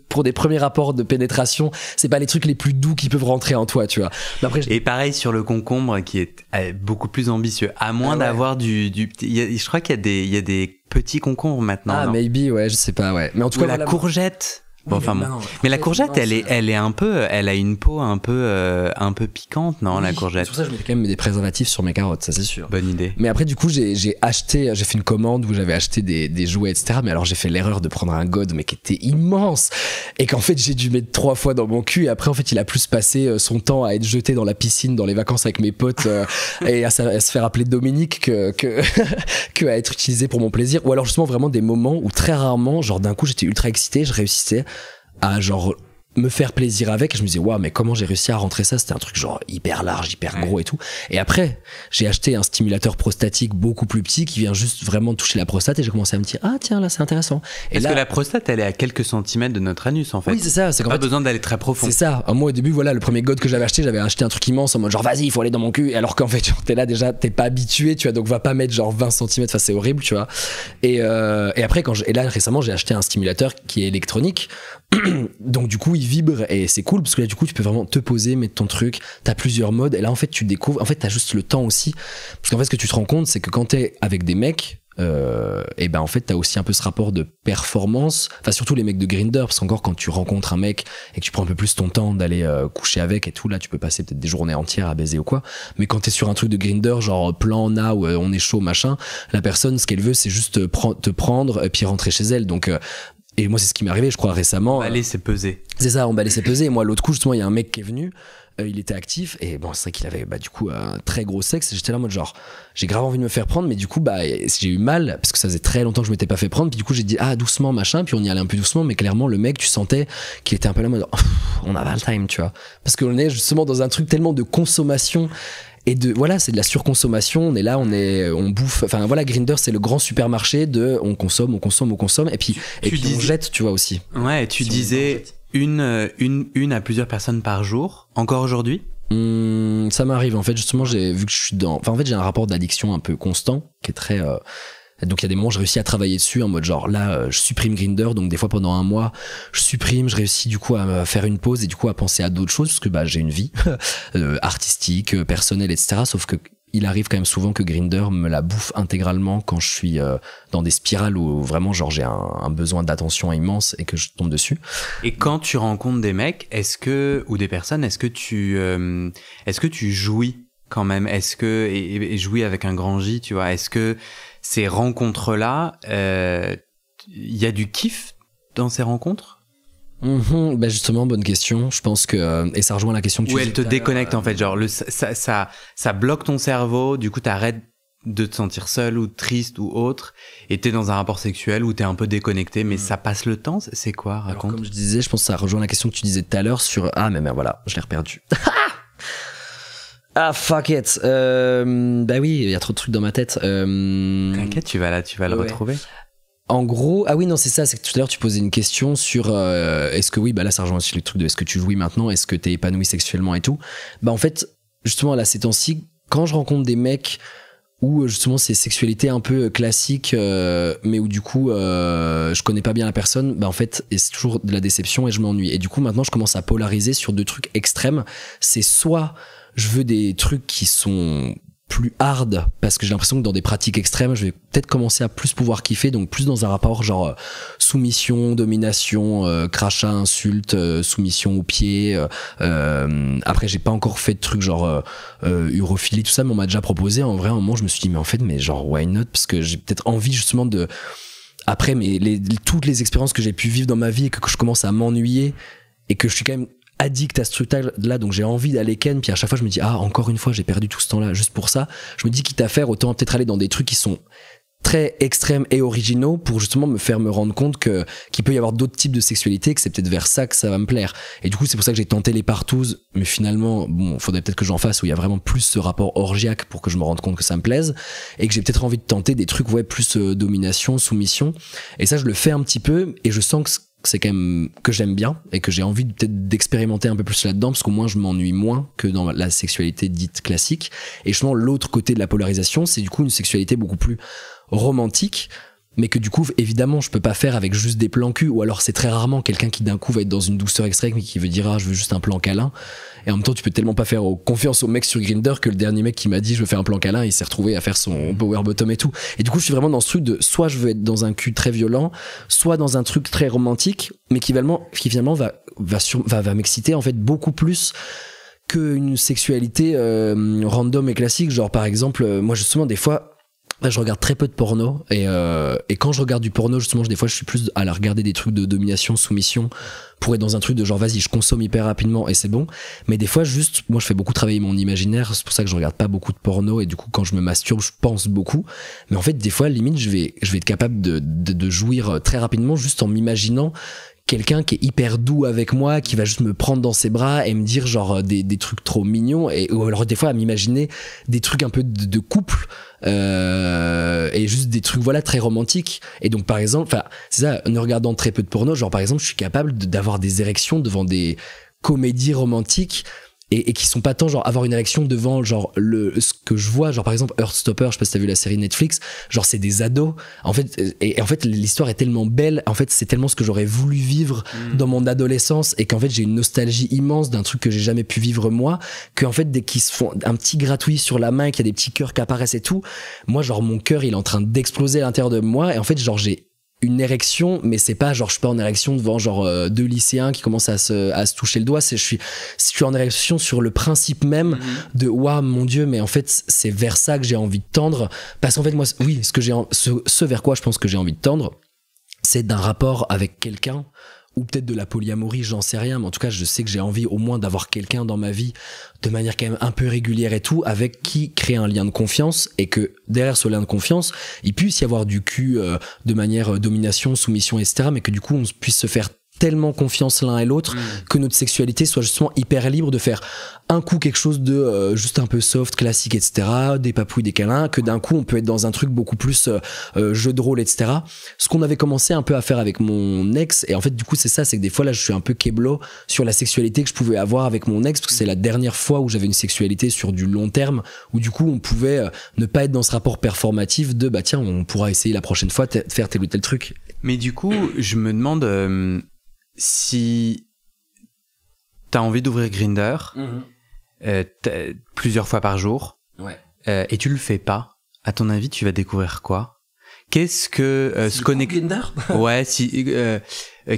pour des premiers rapports de pénétration, c'est pas les trucs les plus doux qui peuvent rentrer en toi, tu vois. Mais après, et pareil sur le concombre qui est beaucoup plus ambitieux, à moins d'avoir je crois qu'il y a des petits concombres maintenant. Ah, maybe, ouais, je sais pas, ouais. Mais en tout cas, la courgette. Bon, enfin bon. Mais la courgette, elle est un peu, elle a une peau un peu piquante, non, la courgette. C'est pour ça que je mettais quand même des préservatifs sur mes carottes, ça c'est sûr. Bonne idée. Mais après, du coup, j'ai fait une commande où j'avais acheté des jouets, etc. Mais alors, j'ai fait l'erreur de prendre un god, mais qui était immense. Et qu'en fait, j'ai dû mettre 3 fois dans mon cul. Et après, en fait, il a plus passé son temps à être jeté dans la piscine, dans les vacances avec mes potes, et à se faire appeler Dominique que à être utilisé pour mon plaisir. Ou alors, justement, vraiment des moments où très rarement, genre d'un coup, j'étais ultra excité, je réussissais à genre me faire plaisir avec et je me disais waouh mais comment j'ai réussi à rentrer ça, c'était un truc genre hyper large, hyper gros et tout. Et après j'ai acheté un stimulateur prostatique beaucoup plus petit qui vient juste vraiment toucher la prostate et j'ai commencé à me dire ah tiens là c'est intéressant. Et parce là, que la prostate elle est à quelques centimètres de notre anus en fait. Oui c'est ça, c'est qu'en pas fait, besoin d'aller très profond. C'est ça, moi au début voilà le premier god que j'avais acheté un truc immense en mode genre vas-y il faut aller dans mon cul, alors qu'en fait genre, t'es là déjà t'es pas habitué tu vois, donc va pas mettre genre 20 cm, enfin c'est horrible tu vois. Et après et là récemment j'ai acheté un stimulateur qui est électronique donc du coup il vibre et c'est cool parce que là du coup tu peux vraiment te poser, mettre ton truc, t'as plusieurs modes et là en fait tu découvres, en fait t'as juste le temps aussi parce qu'en fait ce que tu te rends compte c'est que quand t'es avec des mecs et ben en fait t'as aussi un peu ce rapport de performance, enfin surtout les mecs de Grindr parce qu'encore quand tu rencontres un mec et que tu prends un peu plus ton temps d'aller coucher avec et tout, là tu peux passer peut-être des journées entières à baiser ou quoi, mais quand t'es sur un truc de Grindr genre plan na où on est chaud machin, la personne ce qu'elle veut c'est juste te prendre et puis rentrer chez elle, donc et moi c'est ce qui m'est arrivé je crois récemment. Emballer c'est peser. C'est ça, emballer c'est peser. Et moi l'autre coup justement il y a un mec qui est venu, il était actif et bon c'est vrai qu'il avait du coup un très gros sexe et j'étais là en mode genre j'ai grave envie de me faire prendre mais du coup j'ai eu mal parce que ça faisait très longtemps que je m'étais pas fait prendre, puis du coup j'ai dit ah doucement machin, puis on y allait un peu doucement mais clairement le mec tu sentais qu'il était un peu là en mode on a pas le time tu vois, parce qu'on est justement dans un truc tellement de consommation. Et voilà, c'est de la surconsommation, on est là, on bouffe, enfin voilà, Grindr c'est le grand supermarché de on consomme et puis on jette, tu vois aussi. Ouais, tu disais une à plusieurs personnes par jour, encore aujourd'hui? Ça m'arrive en fait, justement, vu que je suis en fait j'ai un rapport d'addiction un peu constant qui est très donc il y a des moments où je réussis à travailler dessus en mode genre là je supprime Grindr, donc des fois pendant un mois je réussis du coup à faire une pause et du coup à penser à d'autres choses parce que j'ai une vie artistique, personnelle, etc. Sauf que il arrive quand même souvent que Grindr me la bouffe intégralement quand je suis dans des spirales où vraiment genre j'ai un besoin d'attention immense et que je tombe dessus. Et quand tu rencontres des mecs, ou des personnes, est-ce que tu jouis quand même, et jouis avec un grand J, tu vois, est-ce que ces rencontres-là, il y a du kiff dans ces rencontres? Justement, bonne question. Je pense que et ça rejoint la question que tu disais. Où elle te déconnecte en fait, genre ça bloque ton cerveau, du coup t'arrêtes de te sentir seul ou triste ou autre, et t'es dans un rapport sexuel où t'es un peu déconnecté, mais ça passe le temps, c'est quoi, raconte. Alors, comme je disais, je pense que ça rejoint la question que tu disais tout à l'heure sur mais voilà, je l'ai reperdu. Ah fuck it. Bah oui, il y a trop de trucs dans ma tête. T'inquiète, tu vas le retrouver. En gros, ah oui, non, c'est ça, c'est que tout à l'heure tu posais une question sur est-ce que oui, bah là ça rejoint aussi le truc de est-ce que tu jouis maintenant, est-ce que t'es épanoui sexuellement et tout. Bah en fait, justement là ces temps-ci, quand je rencontre des mecs où justement c'est sexualité un peu classique, mais où du coup je connais pas bien la personne, bah en fait et c'est toujours de la déception et je m'ennuie. Et du coup maintenant je commence à polariser sur deux trucs extrêmes. C'est soit je veux des trucs qui sont plus hard parce que j'ai l'impression que dans des pratiques extrêmes je vais peut-être commencer à plus pouvoir kiffer, donc plus dans un rapport genre soumission, domination, crachat, insulte, soumission aux pieds. Après j'ai pas encore fait de trucs genre urophilie, tout ça, mais on m'a déjà proposé. En vrai à un moment je me suis dit mais genre why not, parce que j'ai peut-être envie justement de après toutes les expériences que j'ai pu vivre dans ma vie et que je commence à m'ennuyer et que je suis quand même addict à ce truc là, donc j'ai envie d'aller ken, puis à chaque fois je me dis encore une fois j'ai perdu tout ce temps là juste pour ça. Je me dis quitte à faire, autant peut-être aller dans des trucs qui sont très extrêmes et originaux pour justement me rendre compte qu'il peut y avoir d'autres types de sexualité, que c'est peut-être vers ça que ça va me plaire. Et du coup c'est pour ça que j'ai tenté les partouzes, mais finalement bon faudrait peut-être que j'en fasse où il y a vraiment plus ce rapport orgiaque pour que je me rende compte que ça me plaise, et que j'ai peut-être envie de tenter des trucs plus domination, soumission, et ça je le fais un petit peu et je sens que c'est quand même que j'aime bien et que j'ai envie peut-être d'expérimenter un peu plus là-dedans, parce qu'au moins je m'ennuie moins que dans la sexualité dite classique. Et justement l'autre côté de la polarisation, c'est du coup une sexualité beaucoup plus romantique, mais que du coup évidemment je peux pas faire avec juste des plans cul, ou alors c'est très rarement quelqu'un qui d'un coup va être dans une douceur extrême et qui veut dire je veux juste un plan câlin. Et en même temps tu peux tellement pas faire confiance au mec sur Grindr que le dernier mec qui m'a dit je veux faire un plan câlin, il s'est retrouvé à faire son power bottom et tout. Et du coup je suis vraiment dans ce truc de soit je veux être dans un cul très violent, soit dans un truc très romantique, mais qui finalement va m'exciter en fait beaucoup plus qu'une sexualité random et classique. Genre par exemple moi justement des fois je regarde très peu de porno, et quand je regarde du porno justement des fois je suis plus à la regarder des trucs de domination, soumission, pour être dans un truc de genre vas-y je consomme hyper rapidement et c'est bon. Mais des fois juste moi je fais beaucoup travailler mon imaginaire, c'est pour ça que je regarde pas beaucoup de porno, et du coup quand je me masturbe je pense beaucoup, mais en fait des fois limite je vais être capable de jouir très rapidement juste en m'imaginant quelqu'un qui est hyper doux avec moi, qui va juste me prendre dans ses bras et me dire genre des trucs trop mignons, ou alors des fois à m'imaginer des trucs un peu de couple, et juste des trucs très romantiques. Et donc par exemple c'est ça, en regardant très peu de porno, genre par exemple je suis capable d'avoir des érections devant des comédies romantiques, et qui sont pas tant genre avoir une érection devant genre ce que je vois, genre par exemple Heartstopper, je sais pas si t'as vu la série Netflix, genre c'est des ados en fait, et en fait l'histoire est tellement belle, en fait c'est tellement ce que j'aurais voulu vivre dans mon adolescence, et qu'en fait j'ai une nostalgie immense d'un truc que j'ai jamais pu vivre moi, qu'en fait dès qu'ils se font un petit gratouille sur la main, qu'il y a des petits cœurs qui apparaissent et tout, moi genre mon cœur il est en train d'exploser à l'intérieur de moi, et en fait genre j'ai une érection, mais c'est pas genre je suis pas en érection devant genre deux lycéens qui commencent à se toucher le doigt, je suis en érection sur le principe même de waouh mon dieu, mais en fait c'est vers ça que j'ai envie de tendre, parce qu'en fait moi oui ce vers quoi je pense que j'ai envie de tendre, c'est d'un rapport avec quelqu'un, ou peut-être de la polyamorie, j'en sais rien, mais en tout cas je sais que j'ai envie au moins d'avoir quelqu'un dans ma vie de manière quand même un peu régulière et tout, avec qui créer un lien de confiance, et que derrière ce lien de confiance il puisse y avoir du cul de manière domination, soumission, etc., mais que du coup on puisse se faire tellement confiance l'un et l'autre que notre sexualité soit justement hyper libre de faire un coup quelque chose de juste un peu soft, classique, etc., des papouilles, des câlins, que d'un coup on peut être dans un truc beaucoup plus jeu de rôle, etc. Ce qu'on avait commencé un peu à faire avec mon ex, et en fait du coup c'est ça, c'est que des fois là je suis un peu kéblo sur la sexualité que je pouvais avoir avec mon ex, parce que c'est la dernière fois où j'avais une sexualité sur du long terme, où du coup on pouvait ne pas être dans ce rapport performatif de tiens on pourra essayer la prochaine fois de faire tel ou tel truc. Mais du coup je me demande si t'as envie d'ouvrir Grindr plusieurs fois par jour, et tu le fais pas, à ton avis tu vas découvrir quoi? Qu'est-ce que se connecter Grindr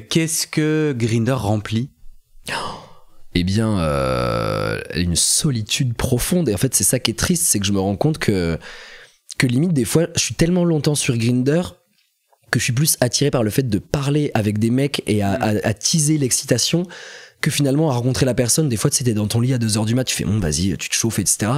qu'est-ce que Grindr remplit? Eh bien une solitude profonde, et en fait c'est ça qui est triste, c'est que je me rends compte que limite des fois je suis tellement longtemps sur Grindr que je suis plus attiré par le fait de parler avec des mecs et à teaser l'excitation, que finalement à rencontrer la personne. Des fois tu sais, t'es dans ton lit à 2h du mat, tu fais vas-y tu te chauffes, etc.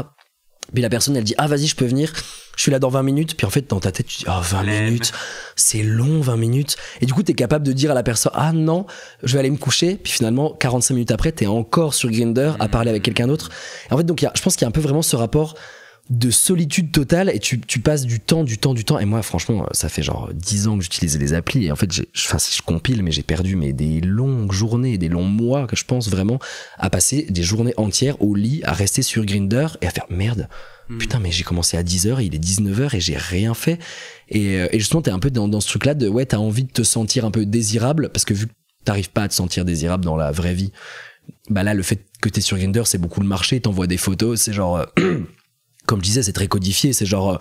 Puis la personne elle dit ah vas-y je peux venir, je suis là dans 20 minutes, puis en fait dans ta tête tu dis ah 20 minutes c'est long 20 minutes, et du coup t'es capable de dire à la personne ah non je vais aller me coucher, puis finalement 45 minutes après t'es encore sur Grindr à parler avec quelqu'un d'autre. Et en fait donc je pense qu'il y a un peu vraiment ce rapport de solitude totale, et tu passes du temps, et moi franchement ça fait genre 10 ans que j'utilisais les applis, et en fait je compile, mais j'ai perdu des longues journées, des longs mois, que je pense vraiment à passer des journées entières au lit, à rester sur Grindr et à faire merde, putain mais j'ai commencé à 10h, il est 19h et j'ai rien fait, et justement t'es un peu dans ce truc là de ouais t'as envie de te sentir un peu désirable, parce que vu que t'arrives pas à te sentir désirable dans la vraie vie, bah là le fait que t'es sur Grindr c'est beaucoup le marché, t'envoies des photos, c'est genre comme je disais, c'est très codifié, c'est genre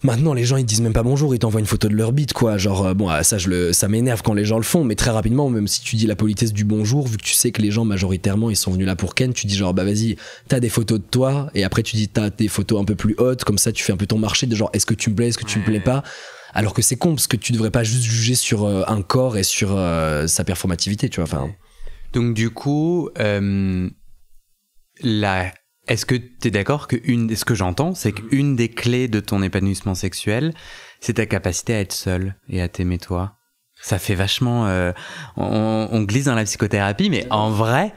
maintenant les gens ils disent même pas bonjour, ils t'envoient une photo de leur bite quoi, genre bon ça m'énerve quand les gens le font, mais très rapidement, même si tu dis la politesse du bonjour, vu que tu sais que les gens majoritairement ils sont venus là pour Ken, tu dis genre bah vas-y, t'as des photos de toi, et après tu dis t'as des photos un peu plus hautes, comme ça tu fais un peu ton marché de genre est-ce que tu me plais, est-ce que tu me plais pas, alors que c'est con parce que tu devrais pas juste juger sur un corps et sur sa performativité, tu vois, enfin. Donc du coup est-ce que tu es d'accord que ce que j'entends, c'est qu'une des clés de ton épanouissement sexuel, c'est ta capacité à être seul et à t'aimer toi? Ça fait vachement... on glisse dans la psychothérapie, mais en vrai,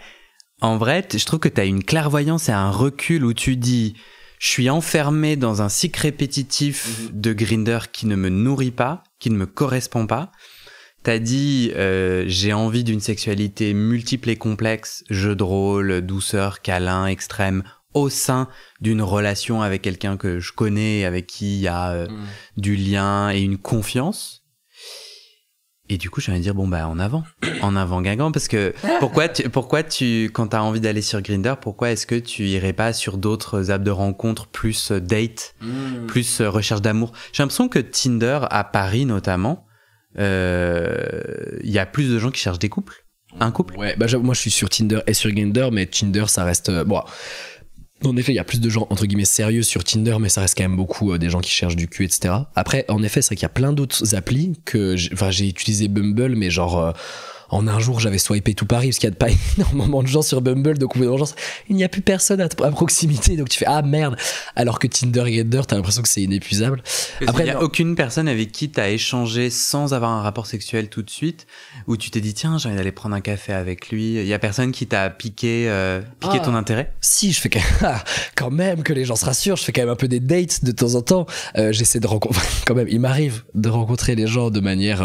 je trouve que tu as une clairvoyance et un recul où tu dis « Je suis enfermé dans un cycle répétitif de Grindr qui ne me nourrit pas, qui ne me correspond pas. » T'as dit j'ai envie d'une sexualité multiple et complexe, jeu de rôle, douceur, câlin, extrême, au sein d'une relation avec quelqu'un que je connais, avec qui il y a du lien et une confiance. Et du coup, j'ai envie de dire bon bah en avant Guingamp, parce que pourquoi tu quand t'as envie d'aller sur Grindr, pourquoi est-ce que tu irais pas sur d'autres apps de rencontres plus date, plus recherche d'amour? J'ai l'impression que Tinder à Paris notamment, il y a plus de gens qui cherchent des couples, un couple. Ouais, bah moi je suis sur Tinder et sur Grindr, mais Tinder ça reste bon. En effet, il y a plus de gens entre guillemets sérieux sur Tinder, mais ça reste quand même beaucoup des gens qui cherchent du cul, etc. Après, en effet, c'est vrai qu'il y a plein d'autres applis que j'ai utilisé Bumble, mais genre en un jour j'avais swipé tout Paris parce qu'il y a pas énormément de gens sur Bumble, donc au bout d'un moment il n'y a plus personne à proximité, donc tu fais ah merde, alors que Tinder et Grindr t'as l'impression que c'est inépuisable. Après il n'y a aucune personne avec qui t'as échangé sans avoir un rapport sexuel tout de suite, où tu t'es dit tiens j'ai envie d'aller prendre un café avec lui, il y a personne qui t'a piqué ton intérêt? Si, je fais quand même que les gens se rassurent, je fais quand même un peu des dates de temps en temps, j'essaie de rencontrer quand même, il m'arrive de rencontrer les gens de manière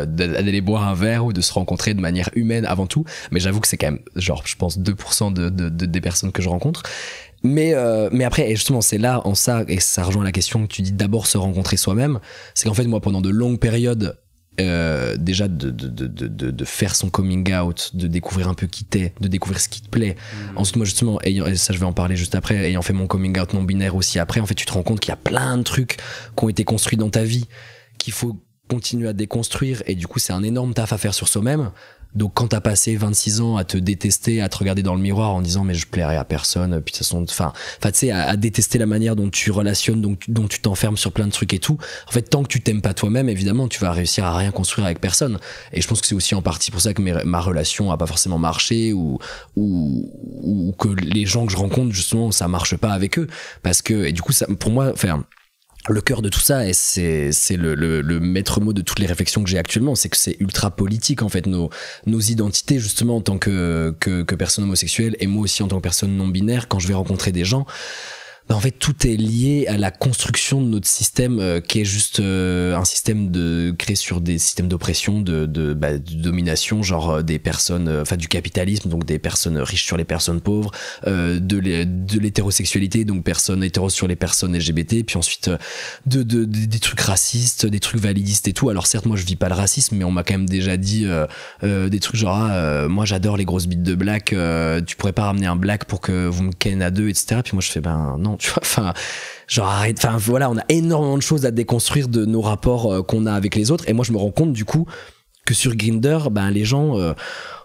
d'aller boire un verre ou de se rencontrer de manière humaine avant tout, mais j'avoue que c'est quand même genre je pense 2% des personnes que je rencontre, mais après, et justement c'est là en ça, et ça rejoint la question que tu dis d'abord se rencontrer soi-même, c'est qu'en fait moi pendant de longues périodes déjà de faire son coming out, de découvrir un peu qui t'es, de découvrir ce qui te plaît. Ensuite moi justement, et ça je vais en parler juste après, ayant fait mon coming out non binaire aussi après, en fait tu te rends compte qu'il y a plein de trucs qui ont été construits dans ta vie qu'il faut continuer à déconstruire, et du coup c'est un énorme taf à faire sur soi-même. Donc quand t'as passé 26 ans à te détester, à te regarder dans le miroir en disant mais je plairai à personne, puis de toute façon, enfin tu sais, à détester la manière dont tu relationnes, dont tu t'enfermes sur plein de trucs et tout, en fait tant que tu t'aimes pas toi-même, évidemment tu vas réussir à rien construire avec personne. Et je pense que c'est aussi en partie pour ça que ma relation a pas forcément marché, ou que les gens que je rencontre justement ça marche pas avec eux, parce que, et du coup ça, pour moi, enfin le cœur de tout ça, et c'est le maître mot de toutes les réflexions que j'ai actuellement, c'est que c'est ultra politique en fait, nos identités justement en tant que personne homosexuelle, et moi aussi en tant que personne non binaire, quand je vais rencontrer des gens, bah en fait tout est lié à la construction de notre système qui est juste un système créé sur des systèmes d'oppression, de domination, genre des personnes, enfin du capitalisme, donc des personnes riches sur les personnes pauvres, de l'hétérosexualité, donc personnes hétéros sur les personnes LGBT, puis ensuite des trucs racistes, des trucs validistes et tout. Alors certes moi je vis pas le racisme, mais on m'a quand même déjà dit des trucs genre moi j'adore les grosses bites de black, tu pourrais pas ramener un black pour que vous me ken à deux, etc. Puis moi je fais ben non, tu vois, enfin genre arrête, enfin voilà, on a énormément de choses à déconstruire de nos rapports qu'on a avec les autres, et moi je me rends compte du coup que sur Grindr, ben les gens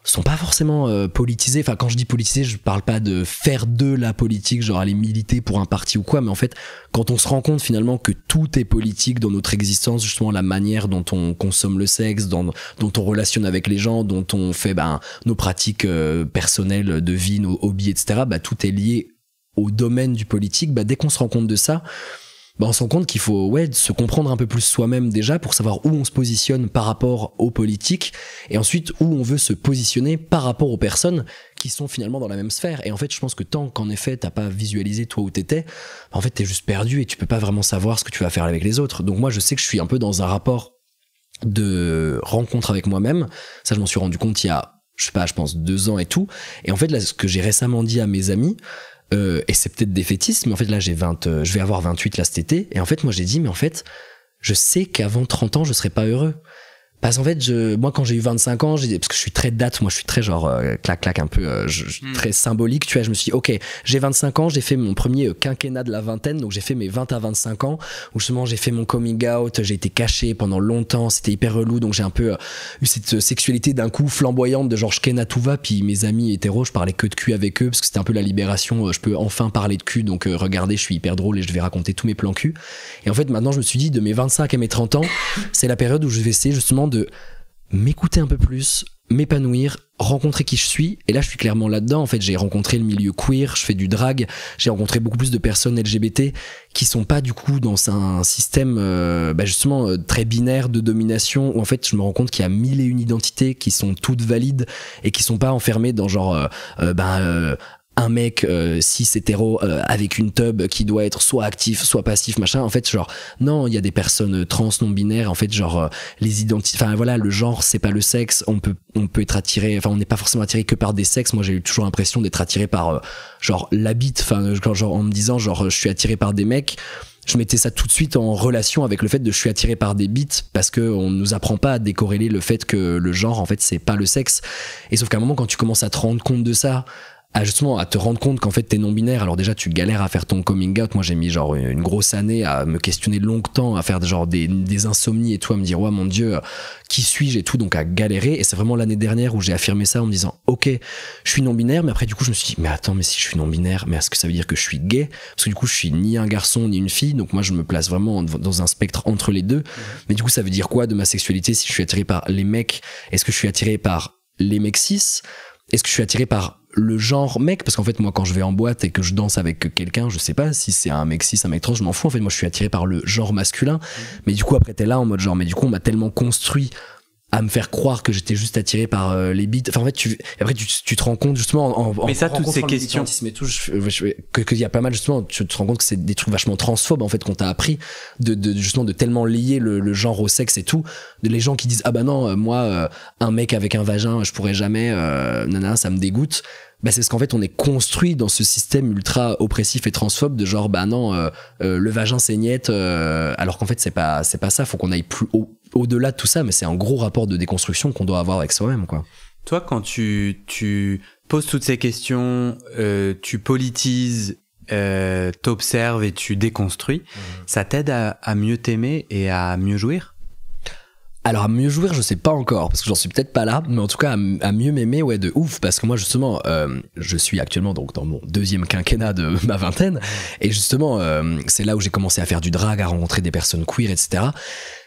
sont pas forcément politisés. Enfin quand je dis politisé, je parle pas de faire de la politique, genre aller militer pour un parti ou quoi, mais en fait quand on se rend compte finalement que tout est politique dans notre existence, justement la manière dont on consomme le sexe, dont on relationne avec les gens, dont on fait nos pratiques personnelles de vie, nos hobbies, etc., tout est lié au domaine du politique, dès qu'on se rend compte de ça, on se rend compte qu'il faut se comprendre un peu plus soi-même déjà pour savoir où on se positionne par rapport aux politiques et ensuite où on veut se positionner par rapport aux personnes qui sont finalement dans la même sphère. Et en fait, je pense que tant qu'en effet t'as pas visualisé toi où t'étais, en fait t'es juste perdu et tu peux pas vraiment savoir ce que tu vas faire avec les autres. Donc moi je sais que je suis un peu dans un rapport de rencontre avec moi-même. Ça je m'en suis rendu compte il y a, je pense 2 ans et tout. Et en fait là, ce que j'ai récemment dit à mes amis, et c'est peut-être défaitiste, mais en fait là je vais avoir 28 là cet été, et en fait moi j'ai dit mais en fait je sais qu'avant 30 ans je serai pas heureux. Parce qu'en fait, moi, quand j'ai eu 25 ans, parce que je suis très date, moi, je suis très genre, clac, un peu, très symbolique, tu vois, je me suis dit, ok, j'ai 25 ans, j'ai fait mon premier quinquennat de la vingtaine, donc j'ai fait mes 20 à 25 ans, où justement, j'ai fait mon coming out, j'ai été caché pendant longtemps, c'était hyper relou, donc j'ai un peu eu cette sexualité d'un coup flamboyante de genre, je ken à tout va, puis mes amis hétéros, je parlais que de cul avec eux, parce que c'était un peu la libération, je peux enfin parler de cul, donc regardez, je suis hyper drôle et je vais raconter tous mes plans cul. Et en fait, maintenant, je me suis dit, de mes 25 à mes 30 ans, c'est la période où je vais essayer justement de m'écouter un peu plus, m'épanouir, rencontrer qui je suis. Et là je suis clairement là-dedans. En fait, j'ai rencontré le milieu queer, je fais du drag, j'ai rencontré beaucoup plus de personnes LGBT qui sont pas du coup dans un système justement très binaire de domination, où en fait je me rends compte qu'il y a 1001 identités qui sont toutes valides et qui sont pas enfermées dans genre un mec cis hétéro avec une tub qui doit être soit actif soit passif machin. En fait genre non, il y a des personnes trans non binaires, en fait genre les identités, enfin voilà, le genre c'est pas le sexe, on peut être attiré, enfin on n'est pas forcément attiré que par des sexes. Moi j'ai eu toujours l'impression d'être attiré par genre la bite, enfin genre en me disant genre je suis attiré par des mecs, je mettais ça tout de suite en relation avec le fait de je suis attiré par des bites, parce que on nous apprend pas à décorréler le fait que le genre en fait c'est pas le sexe. Et sauf qu'à un moment quand tu commences à te rendre compte de ça, justement à te rendre compte qu'en fait t'es non binaire, alors déjà tu galères à faire ton coming out. Moi j'ai mis genre une grosse année à me questionner longtemps, à faire genre des insomnies et tout, à me dire ouais mon dieu qui suis-je et tout, donc à galérer. Et c'est vraiment l'année dernière où j'ai affirmé ça en me disant ok je suis non binaire, mais après du coup je me suis dit mais attends, mais si je suis non binaire, mais est-ce que ça veut dire que je suis gay? Parce que du coup je suis ni un garçon ni une fille, donc moi je me place vraiment dans un spectre entre les deux. Mais du coup ça veut dire quoi de ma sexualité? Si je suis attiré par les mecs, est-ce que je suis attiré par les mecs cis? Est-ce que je suis attiré par le genre mec? Parce qu'en fait moi quand je vais en boîte et que je danse avec quelqu'un, je sais pas si c'est un mec cis, un mec trans, je m'en fous. En fait moi je suis attiré par le genre masculin. Mais du coup après t'es là en mode genre mais du coup on m'a tellement construit à me faire croire que j'étais juste attiré par les bites. Enfin en fait tu te rends compte justement en mais ça toutes ces questions et tout, que y a pas mal justement, tu te rends compte que c'est des trucs vachement transphobes en fait qu'on t'a appris de justement de tellement lier le genre au sexe et tout. Les gens qui disent ah bah non moi un mec avec un vagin je pourrais jamais nanana, ça me dégoûte. C'est parce qu'en fait on est construit dans ce système ultra oppressif et transphobe de genre bah non le vagin c'est niette, alors qu'en fait c'est pas ça. Faut qu'on aille plus au-delà de tout ça, mais c'est un gros rapport de déconstruction qu'on doit avoir avec soi-même quoi. Toi quand tu poses toutes ces questions, tu politises, t'observes et tu déconstruis, ça t'aide à mieux t'aimer et à mieux jouir? Alors à mieux jouir je sais pas encore, parce que j'en suis peut-être pas là, mais en tout cas à mieux m'aimer, ouais, de ouf. Parce que moi justement je suis actuellement donc dans mon 2e quinquennat de ma vingtaine, et justement c'est là où j'ai commencé à faire du drag, à rencontrer des personnes queer, etc.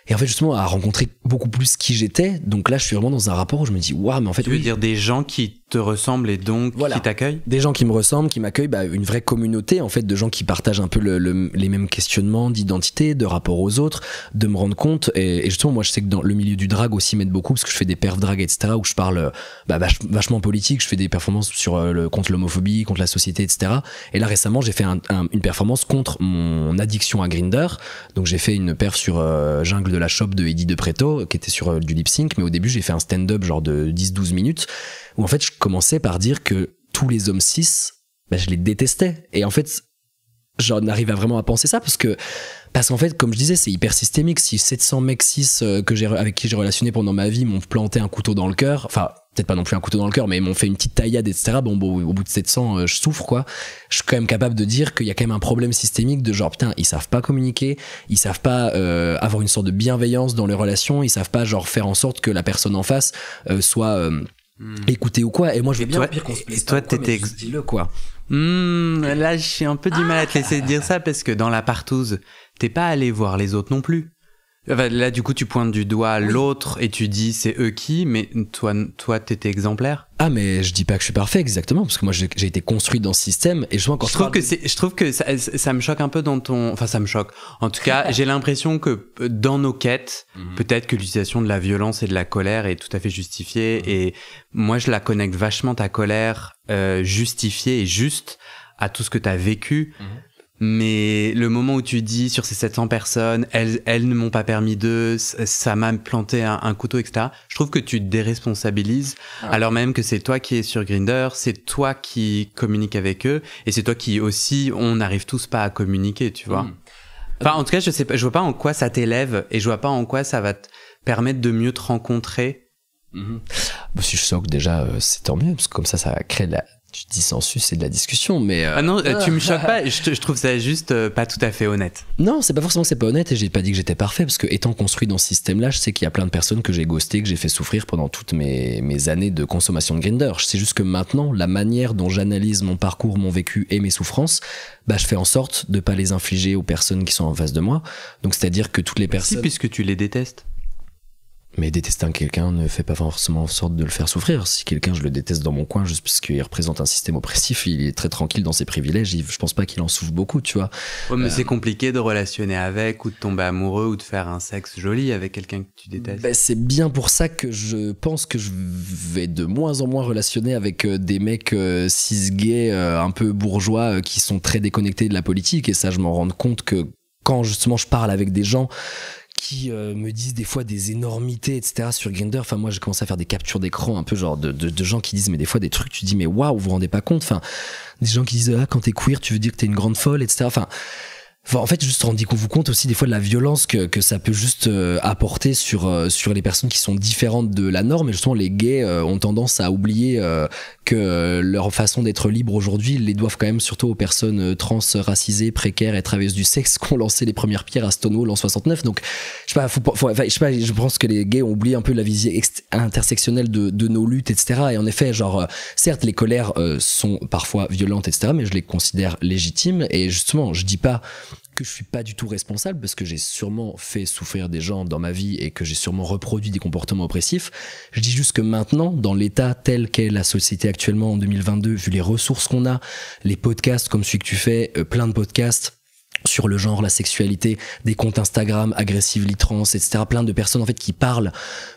Et en fait justement à rencontrer beaucoup plus qui j'étais. Donc là je suis vraiment dans un rapport où je me dis waouh, mais en fait tu veux dire des gens qui te ressemblent et donc voilà, qui t'accueillent, des gens qui me ressemblent, qui m'accueillent, une vraie communauté en fait de gens qui partagent un peu les mêmes questionnements d'identité, de rapport aux autres, de me rendre compte. Et justement moi je sais que dans le milieu du drag aussi m'aide beaucoup, parce que je fais des perfs drag, etc., où je parle vachement politique, je fais des performances sur contre l'homophobie, contre la société, etc. Et là récemment j'ai fait une performance contre mon addiction à Grindr. Donc j'ai fait une perf sur Jungle de la Shop de Eddie De Preto, qui était sur du lip sync, mais au début j'ai fait un stand-up genre de 10-12 minutes où en fait je commençais par dire que tous les hommes cis je les détestais. Et en fait j'en arrive vraiment à penser ça parce qu'en fait comme je disais c'est hyper systémique. Si 700 mecs cis avec qui j'ai relationné pendant ma vie m'ont planté un couteau dans le cœur, enfin peut-être pas non plus un couteau dans le cœur, mais m'ont fait une petite taillade, etc. Bon, au bout de 700, je souffre, quoi. Je suis quand même capable de dire qu'il y a quand même un problème systémique de genre, putain, ils savent pas communiquer, ils savent pas avoir une sorte de bienveillance dans les relations, ils savent pas genre faire en sorte que la personne en face soit écoutée ou quoi. Et moi, je veux bien pire qu'on se plaise. Toi, t'étais dis-le, quoi. Là, j'ai un peu du mal à te laisser dire ça parce que dans la partouze, t'es pas allé voir les autres non plus. Là, du coup, tu pointes du doigt l'autre et tu dis c'est eux qui, mais toi, t'étais exemplaire. Ah, mais je dis pas que je suis parfait, exactement, parce que moi j'ai été construit dans ce système et je trouve que ça me choque un peu dans ton. Enfin, ça me choque. En tout cas, j'ai l'impression que dans nos quêtes, peut-être que l'utilisation de la violence et de la colère est tout à fait justifiée. Et moi, je la connecte vachement, ta colère justifiée et juste à tout ce que t'as vécu. Mais le moment où tu dis sur ces 700 personnes, elles ne m'ont pas permis d'eux, ça m'a planté un couteau, etc. Je trouve que tu te déresponsabilises, alors même que c'est toi qui es sur Grindr, c'est toi qui communiques avec eux, et c'est toi qui aussi, on n'arrive tous pas à communiquer, tu vois. Enfin, en tout cas, je vois pas en quoi ça t'élève, et je vois pas en quoi ça va te permettre de mieux te rencontrer. Si je sens que déjà, c'est tant mieux, parce que comme ça crée du dissensus et de la discussion, mais ah non, tu me choques pas, je trouve ça juste pas tout à fait honnête. Non, c'est pas forcément que c'est pas honnête, et j'ai pas dit que j'étais parfait, parce que étant construit dans ce système-là, je sais qu'il y a plein de personnes que j'ai ghosté, que j'ai fait souffrir pendant toutes mes années de consommation de Grindr. Je sais juste que maintenant, la manière dont j'analyse mon parcours, mon vécu et mes souffrances, je fais en sorte de pas les infliger aux personnes qui sont en face de moi. Donc c'est-à-dire que toutes les personnes... Si, puisque tu les détestes. Mais détester quelqu'un ne fait pas forcément en sorte de le faire souffrir. Si quelqu'un, je le déteste dans mon coin juste parce qu'il représente un système oppressif, il est très tranquille dans ses privilèges, je pense pas qu'il en souffre beaucoup, tu vois. Ouais, mais c'est compliqué de relationner avec, ou de tomber amoureux, ou de faire un sexe joli avec quelqu'un que tu détestes. C'est bien pour ça que je pense que je vais de moins en moins relationner avec des mecs cis-gays, un peu bourgeois, qui sont très déconnectés de la politique, et ça, je m'en rends compte que quand justement je parle avec des gens qui me disent des fois des énormités, etc. sur Grindr. Enfin, moi, j'ai commencé à faire des captures d'écran un peu genre de gens qui disent, mais des fois des trucs, tu dis, mais waouh, vous vous rendez pas compte. Enfin, des gens qui disent, quand t'es queer, tu veux dire que t'es une grande folle, etc. Enfin, en fait, juste rendez-vous compte aussi des fois de la violence que ça peut juste apporter sur les personnes qui sont différentes de la norme. Et justement, les gays ont tendance à oublier que leur façon d'être libre aujourd'hui, ils les doivent quand même surtout aux personnes trans, racisées, précaires et travailleuses du sexe qui ont lancé les premières pierres à Stonewall en 69. Donc, je sais pas, je pense que les gays ont oublié un peu la vision intersectionnelle de nos luttes, etc. Et en effet, genre, certes, les colères sont parfois violentes, etc., mais je les considère légitimes. Et justement, je dis pas que je suis pas du tout responsable, parce que j'ai sûrement fait souffrir des gens dans ma vie et que j'ai sûrement reproduit des comportements oppressifs. Je dis juste que maintenant, dans l'état tel qu'est la société actuellement en 2022, vu les ressources qu'on a, les podcasts comme celui que tu fais, plein de podcasts sur le genre, la sexualité, des comptes Instagram, Aggressively Trans, etc. Plein de personnes en fait qui parlent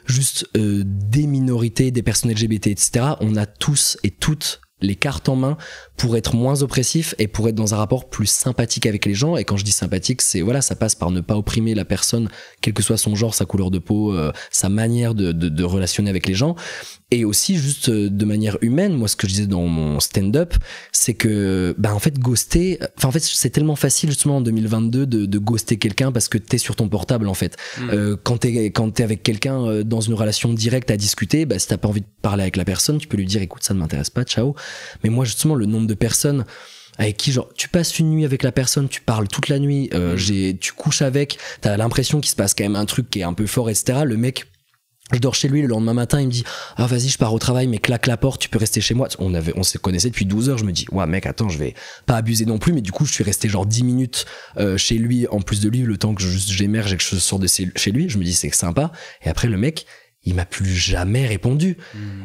juste des minorités, des personnes LGBT, etc. On a tous et toutes les cartes en main pour être moins oppressif et pour être dans un rapport plus sympathique avec les gens. Et quand je dis sympathique, c'est voilà, ça passe par ne pas opprimer la personne, quel que soit son genre, sa couleur de peau, sa manière de relationner avec les gens. Et aussi juste de manière humaine, moi ce que je disais dans mon stand-up, c'est que en fait ghoster, en fait c'est tellement facile justement en 2022 de ghoster quelqu'un parce que t'es sur ton portable en fait. Quand t'es avec quelqu'un dans une relation directe à discuter, si t'as pas envie de parler avec la personne, tu peux lui dire écoute, ça ne m'intéresse pas, ciao. Mais moi justement le nombre de personnes avec qui genre tu passes une nuit avec la personne, tu parles toute la nuit, tu couches avec, t'as l'impression qu'il se passe quand même un truc qui est un peu fort, etc. Le mec, je dors chez lui, le lendemain matin il me dit ah vas-y je pars au travail mais claque la porte, tu peux rester chez moi. On se connaissait depuis 12 heures, je me dis ouais mec attends, je vais pas abuser non plus, mais du coup je suis resté genre 10 minutes chez lui en plus de lui, le temps que j'émerge et que je sors de chez lui. Je me dis c'est sympa, et après le mec il m'a plus jamais répondu.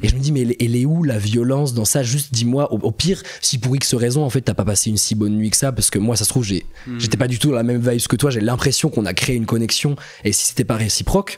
Et je me dis, mais elle est où la violence dans ça? Juste dis-moi, au pire, si pour X raison, en fait, t'as pas passé une si bonne nuit que ça, parce que moi, ça se trouve, j'étais pas du tout dans la même vibe que toi, j'ai l'impression qu'on a créé une connexion, et si c'était pas réciproque,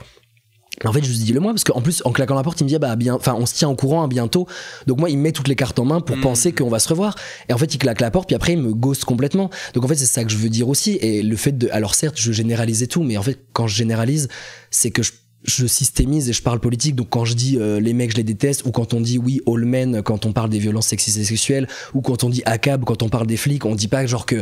en fait, je lui dis le moi, parce qu'en plus, en claquant la porte, il me dit, on se tient au courant, bientôt. Donc moi, il me met toutes les cartes en main pour penser qu'on va se revoir. Et en fait, il claque la porte, puis après, il me ghost complètement. Donc en fait, c'est ça que je veux dire aussi. Et le fait alors certes, je généralisais tout, mais en fait, quand je généralise, c'est que je systémise et je parle politique. Donc quand je dis les mecs je les déteste, ou quand on dit oui all men quand on parle des violences sexistes et sexuelles, ou quand on dit ACAB quand on parle des flics, on dit pas genre que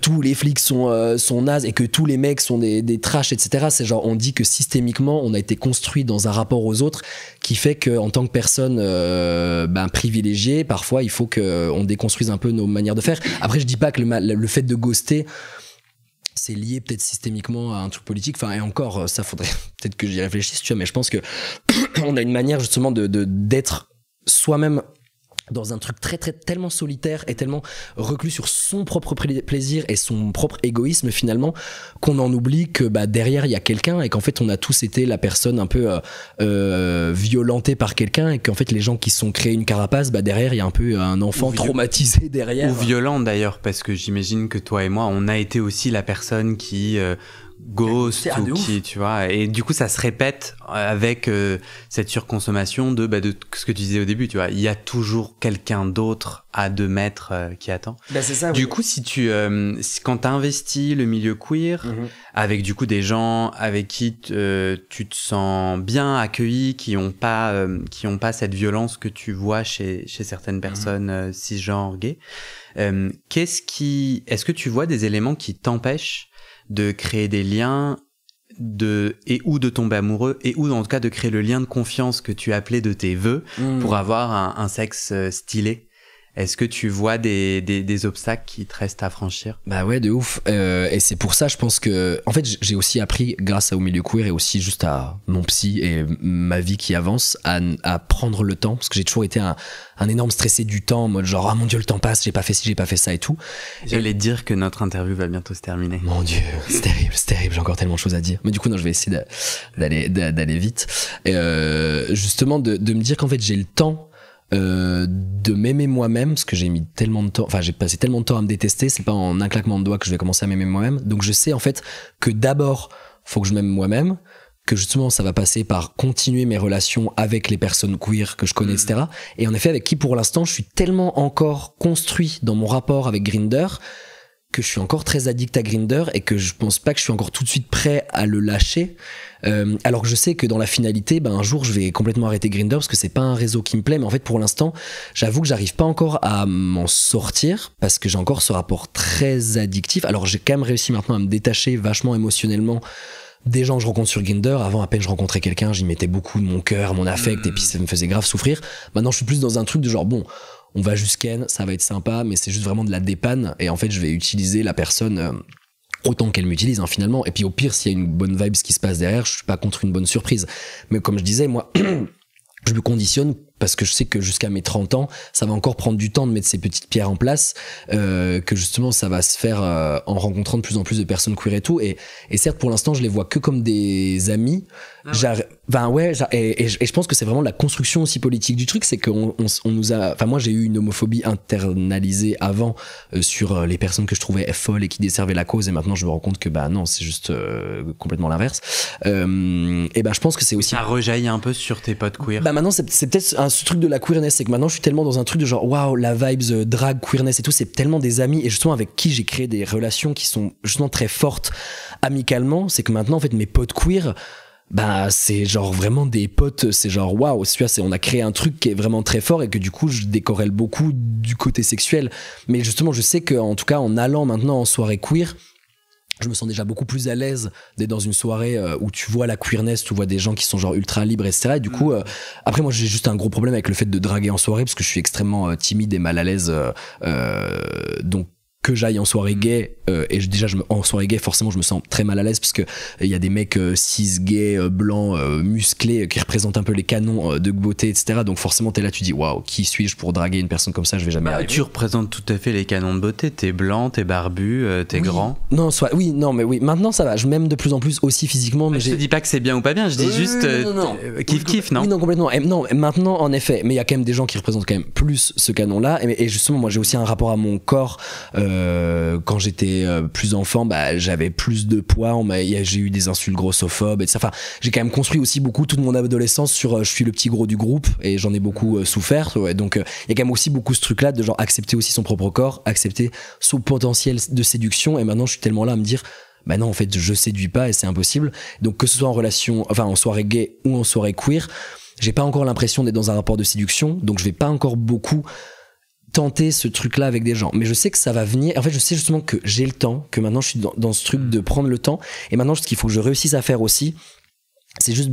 tous les flics sont nazes et que tous les mecs sont des trash, etc. C'est genre on dit que systémiquement on a été construit dans un rapport aux autres qui fait que en tant que personne privilégiée, parfois il faut que on déconstruise un peu nos manières de faire. Après je dis pas que le fait de ghoster c'est lié peut-être systémiquement à un truc politique, et encore ça faudrait peut-être que j'y réfléchisse, tu vois, mais je pense que on a une manière justement d'être soi-même dans un truc tellement solitaire et tellement reclus sur son propre plaisir et son propre égoïsme finalement, qu'on en oublie que derrière il y a quelqu'un et qu'en fait on a tous été la personne un peu violentée par quelqu'un et qu'en fait les gens qui se sont créés une carapace, derrière il y a un peu un enfant traumatisé derrière. Ou violent d'ailleurs, parce que j'imagine que toi et moi on a été aussi la personne qui ghost ou qui, tu vois, et du coup ça se répète avec cette surconsommation de ce que tu disais au début, tu vois, il y a toujours quelqu'un d'autre à 2 mètres qui attend. C'est ça. Du coup, si tu quand t'as investi le milieu queer avec du coup des gens avec qui tu te sens bien accueilli, qui ont pas cette violence que tu vois chez certaines personnes cisgenres gays, est-ce que tu vois des éléments qui t'empêchent de créer des liens ou de tomber amoureux ou en tout cas de créer le lien de confiance que tu appelais de tes vœux pour avoir un sexe stylé? Est-ce que tu vois des obstacles qui te restent à franchir? Ouais, de ouf. Et c'est pour ça, je pense que, en fait, j'ai aussi appris, grâce au milieu queer et aussi juste à mon psy et ma vie qui avance, à prendre le temps, parce que j'ai toujours été un énorme stressé du temps, en mode genre, ah mon Dieu, le temps passe, j'ai pas fait ci, j'ai pas fait ça et tout. J'allais dire que notre interview va bientôt se terminer. Mon Dieu, c'est terrible, j'ai encore tellement de choses à dire. Mais du coup, non, je vais essayer d'aller vite. Et justement, de me dire qu'en fait, j'ai le temps de m'aimer moi-même, parce que j'ai passé tellement de temps à me détester, c'est pas en un claquement de doigts que je vais commencer à m'aimer moi-même. Donc je sais en fait que d'abord faut que je m'aime moi-même, que justement ça va passer par continuer mes relations avec les personnes queer que je connais, etc. Et en effet avec qui pour l'instant je suis tellement encore construit dans mon rapport avec Grindr que je suis encore très addict à Grindr et que je pense pas que je suis encore tout de suite prêt à le lâcher, alors que je sais que dans la finalité un jour je vais complètement arrêter Grindr parce que c'est pas un réseau qui me plaît, mais en fait pour l'instant j'avoue que j'arrive pas encore à m'en sortir parce que j'ai encore ce rapport très addictif. Alors j'ai quand même réussi maintenant à me détacher vachement émotionnellement des gens que je rencontre sur Grindr. Avant, à peine je rencontrais quelqu'un, j'y mettais beaucoup de mon cœur, mon affect, et puis ça me faisait grave souffrir. Maintenant je suis plus dans un truc de genre on va juste ken, ça va être sympa, mais c'est juste vraiment de la dépanne. Et en fait, je vais utiliser la personne autant qu'elle m'utilise finalement. Et puis au pire, s'il y a une bonne vibe, ce qui se passe derrière, je suis pas contre une bonne surprise. Mais comme je disais, moi, je me conditionne parce que je sais que jusqu'à mes 30 ans, ça va encore prendre du temps de mettre ces petites pierres en place, que justement ça va se faire en rencontrant de plus en plus de personnes queer et tout. Et certes, pour l'instant, je les vois que comme des amis. Et je pense que c'est vraiment la construction aussi politique du truc, c'est qu'on nous a, enfin moi j'ai eu une homophobie internalisée avant sur les personnes que je trouvais folles et qui desservaient la cause, et maintenant je me rends compte que non, c'est juste complètement l'inverse. Et je pense que c'est aussi, ça rejaillit un peu sur tes potes queer. Maintenant c'est peut-être ce truc de la queerness, c'est que maintenant je suis tellement dans un truc de genre waouh, la vibes drag, queerness et tout, c'est tellement des amis, et justement avec qui j'ai créé des relations qui sont justement très fortes amicalement, c'est que maintenant en fait mes potes queer, c'est genre vraiment des potes, c'est genre waouh, on a créé un truc qui est vraiment très fort, et que du coup je décorrèle beaucoup du côté sexuel. Mais justement je sais que en tout cas en allant maintenant en soirée queer, je me sens déjà beaucoup plus à l'aise d'être dans une soirée où tu vois la queerness, tu vois des gens qui sont genre ultra libres, etc. Et du coup, après moi j'ai juste un gros problème avec le fait de draguer en soirée, parce que je suis extrêmement timide et mal à l'aise, donc que j'aille en soirée gay, et en soirée gay forcément je me sens très mal à l'aise, parce que il y a des mecs cis gays blancs musclés qui représentent un peu les canons de beauté, etc. Donc forcément t'es là, tu dis waouh, qui suis-je pour draguer une personne comme ça, je vais jamais arriver. Tu représentes tout à fait les canons de beauté, t'es blanc, t'es barbu, t'es grand. Mais maintenant ça va, je m'aime de plus en plus aussi physiquement, mais je te dis pas que c'est bien ou pas bien, je dis juste kiff non. Oui, non, complètement. Non, maintenant en effet, mais il y a quand même des gens qui représentent quand même plus ce canon là, et justement moi j'ai aussi un rapport à mon corps. Quand j'étais plus enfant, j'avais plus de poids, j'ai eu des insultes grossophobes, etc. Enfin, j'ai quand même construit aussi beaucoup toute mon adolescence sur je suis le petit gros du groupe, et j'en ai beaucoup souffert. Ouais. Donc il y a quand même aussi beaucoup ce truc-là de genre accepter aussi son propre corps, accepter son potentiel de séduction. Et maintenant je suis tellement là à me dire non, en fait je séduis pas et c'est impossible. Donc que ce soit en soirée gay ou en soirée queer, j'ai pas encore l'impression d'être dans un rapport de séduction, donc je vais pas encore beaucoup tenter ce truc-là avec des gens. Mais je sais que ça va venir. En fait, je sais justement que j'ai le temps, que maintenant je suis dans ce truc de prendre le temps. Et maintenant, ce qu'il faut que je réussisse à faire aussi, c'est juste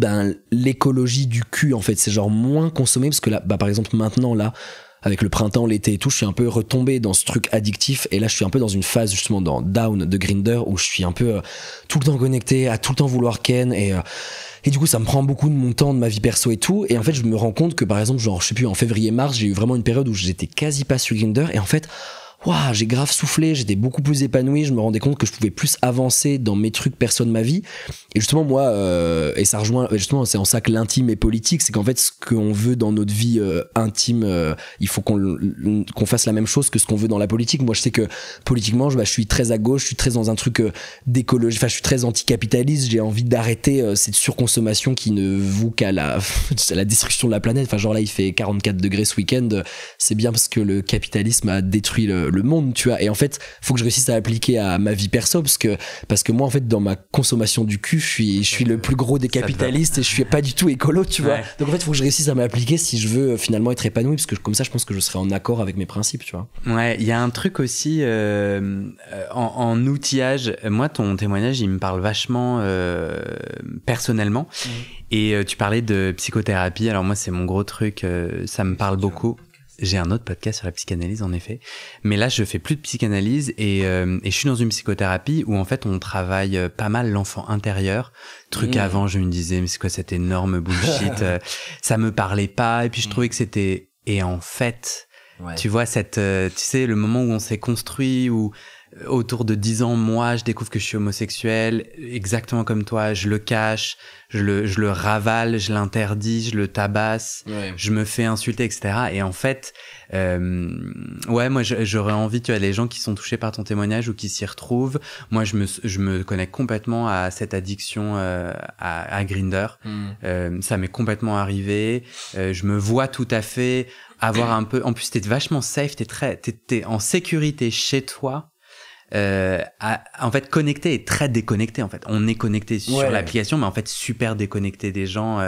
l'écologie du cul, en fait. C'est genre moins consommer, parce que là, par exemple, maintenant, là, avec le printemps, l'été et tout, je suis un peu retombé dans ce truc addictif, et là je suis un peu dans une phase justement dans down de Grindr, où je suis un peu tout le temps connecté, à tout le temps vouloir ken, et Et du coup, ça me prend beaucoup de mon temps, de ma vie perso et tout. Et en fait, je me rends compte que, par exemple, genre, je sais plus, en février-mars, j'ai eu vraiment une période où j'étais quasi pas sur Grindr. Et en fait, waouh, j'ai grave soufflé, j'étais beaucoup plus épanoui, je me rendais compte que je pouvais plus avancer dans mes trucs perso de ma vie. Et justement, moi, et ça rejoint, justement, c'est en ça que l'intime est politique, c'est qu'en fait, ce qu'on veut dans notre vie intime, il faut qu'on fasse la même chose que ce qu'on veut dans la politique. Moi, je sais que politiquement, je suis très à gauche, je suis très dans un truc d'écologie, enfin, je suis très anticapitaliste, j'ai envie d'arrêter cette surconsommation qui ne voue qu'à la destruction de la planète. Enfin, genre là, il fait 44 degrés ce week-end, c'est bien parce que le capitalisme a détruit le monde, tu vois. Et en fait, faut que je réussisse à appliquer à ma vie perso parce que moi, en fait, dans ma consommation du cul, je suis le plus gros des capitalistes et je suis pas du tout écolo, tu vois. Donc en fait, faut que je réussisse à m'appliquer si je veux finalement être épanoui, parce que comme ça, je pense que je serai en accord avec mes principes, tu vois. Ouais, il y a un truc aussi en outillage. Moi, ton témoignage, il me parle vachement personnellement. Et tu parlais de psychothérapie. Alors moi, c'est mon gros truc. Ça me parle beaucoup. J'ai un autre podcast sur la psychanalyse, en effet. Mais là, je fais plus de psychanalyse et je suis dans une psychothérapie où, en fait, on travaille pas mal l'enfant intérieur. Avant, je me disais, mais c'est quoi cette énorme bullshit? Ça me parlait pas. Et puis, je trouvais que c'était... Et en fait, tu vois, tu sais, le moment où on s'est construit, où autour de 10 ans, moi, je découvre que je suis homosexuel, exactement comme toi, je le cache, je le ravale, je l'interdis, je le tabasse, je me fais insulter, etc. Et en fait, moi, j'aurais envie, tu vois, les gens qui sont touchés par ton témoignage ou qui s'y retrouvent, moi, je me connecte complètement à cette addiction à Grindr. Ça m'est complètement arrivé. Je me vois tout à fait avoir un peu... En plus, t'es vachement safe, t'es en sécurité chez toi. En fait, connecté et très déconnecté. En fait, on est connecté sur l'application, mais en fait super déconnecté des gens.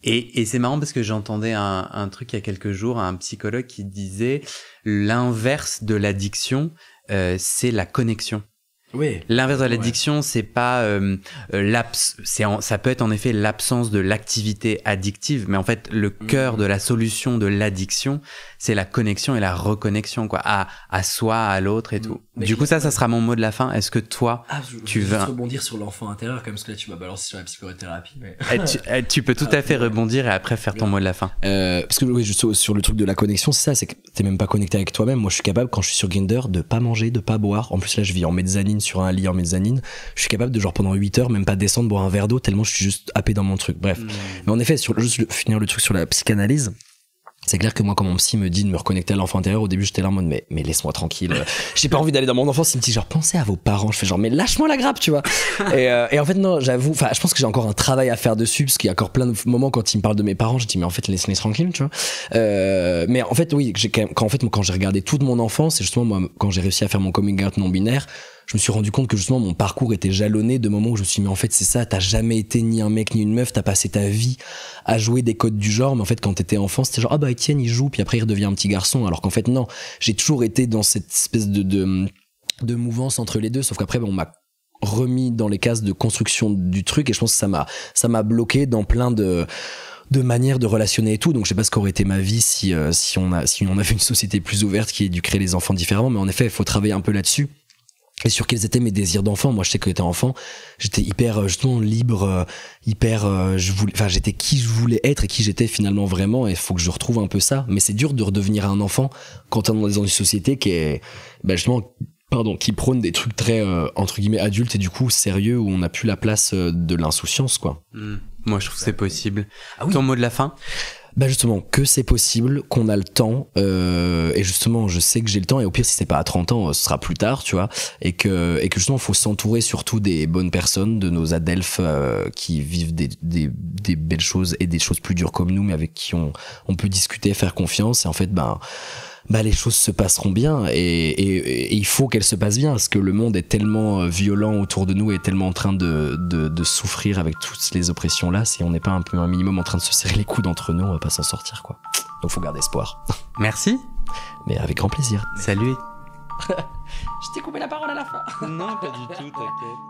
Et c'est marrant parce que j'entendais un truc il y a quelques jours, un psychologue qui disait l'inverse de l'addiction, c'est la connexion. L'inverse de l'addiction, c'est pas ça peut être en effet l'absence de l'activité addictive, mais en fait le cœur de la solution de l'addiction, c'est la connexion et la reconnexion, quoi, à soi, à l'autre et tout. Du coup, ça sera mon mot de la fin. Est-ce que toi, tu veux rebondir sur l'enfant intérieur, comme ce que là tu m'as balancé sur la psychothérapie. Mais... tu peux tout à fait rebondir et après faire ton mot de la fin. Parce que juste sur le truc de la connexion, c'est ça, c'est que t'es même pas connecté avec toi-même. Moi, je suis capable quand je suis sur Grindr de pas manger, de pas boire. En plus là, je vis en mezzanine, sur un lit en mezzanine. Je suis capable de genre pendant 8 heures même pas descendre boire un verre d'eau tellement je suis juste happé dans mon truc. Bref. Mais en effet, finir le truc sur la psychanalyse. C'est clair que moi, quand mon psy me dit de me reconnecter à l'enfant intérieur, au début, j'étais là en mode, mais laisse-moi tranquille. J'ai pas envie d'aller dans mon enfance. Il me dit genre, pensez à vos parents. Je fais genre, mais lâche-moi la grappe, tu vois. Et en fait, non, j'avoue, enfin, je pense que j'ai encore un travail à faire dessus, parce qu'il y a encore plein de moments quand il me parle de mes parents, je dis, mais en fait, laisse-les tranquille, tu vois. Mais en fait, oui, quand j'ai regardé toute mon enfance, et justement, moi, quand j'ai réussi à faire mon coming out non binaire, je me suis rendu compte que justement mon parcours était jalonné de moments où je me suis dit mais en fait c'est ça, t'as jamais été ni un mec ni une meuf, t'as passé ta vie à jouer des codes du genre, mais en fait quand t'étais enfant c'était genre ah bah Étienne il joue puis après il redevient un petit garçon, alors qu'en fait non, j'ai toujours été dans cette espèce de mouvance entre les deux, sauf qu'après on m'a remis dans les cases de construction du truc et je pense que ça m'a bloqué dans plein de manières de relationner et tout. Donc je sais pas ce qu'aurait été ma vie si on avait une société plus ouverte qui éduquerait les enfants différemment, mais en effet il faut travailler un peu là-dessus. Et sur quels étaient mes désirs d'enfant. Moi, je sais que étant enfant, j'étais hyper, justement, libre, j'étais qui je voulais être et qui j'étais finalement vraiment, et il faut que je retrouve un peu ça. Mais c'est dur de redevenir un enfant quand on est dans une société qui est, qui prône des trucs très, entre guillemets, adultes et du coup, sérieux, où on n'a plus la place de l'insouciance, quoi. Moi, je trouve que c'est possible. Ton mot de la fin? Justement, que c'est possible, qu'on a le temps, et justement, je sais que j'ai le temps, et au pire, si c'est pas à 30 ans, ce sera plus tard, tu vois, et que justement, faut s'entourer surtout des bonnes personnes, de nos adelphes, qui vivent des belles choses et des choses plus dures comme nous, mais avec qui on peut discuter, faire confiance, et en fait, les choses se passeront bien, et il faut qu'elles se passent bien, parce que le monde est tellement violent autour de nous et tellement en train de souffrir avec toutes les oppressions là. Si on n'est pas un peu un minimum en train de se serrer les coudes entre nous, on va pas s'en sortir, quoi. Donc faut garder espoir. Merci. Mais avec grand plaisir. Salut. Je t'ai coupé la parole à la fin. Non, pas du tout, t'inquiète.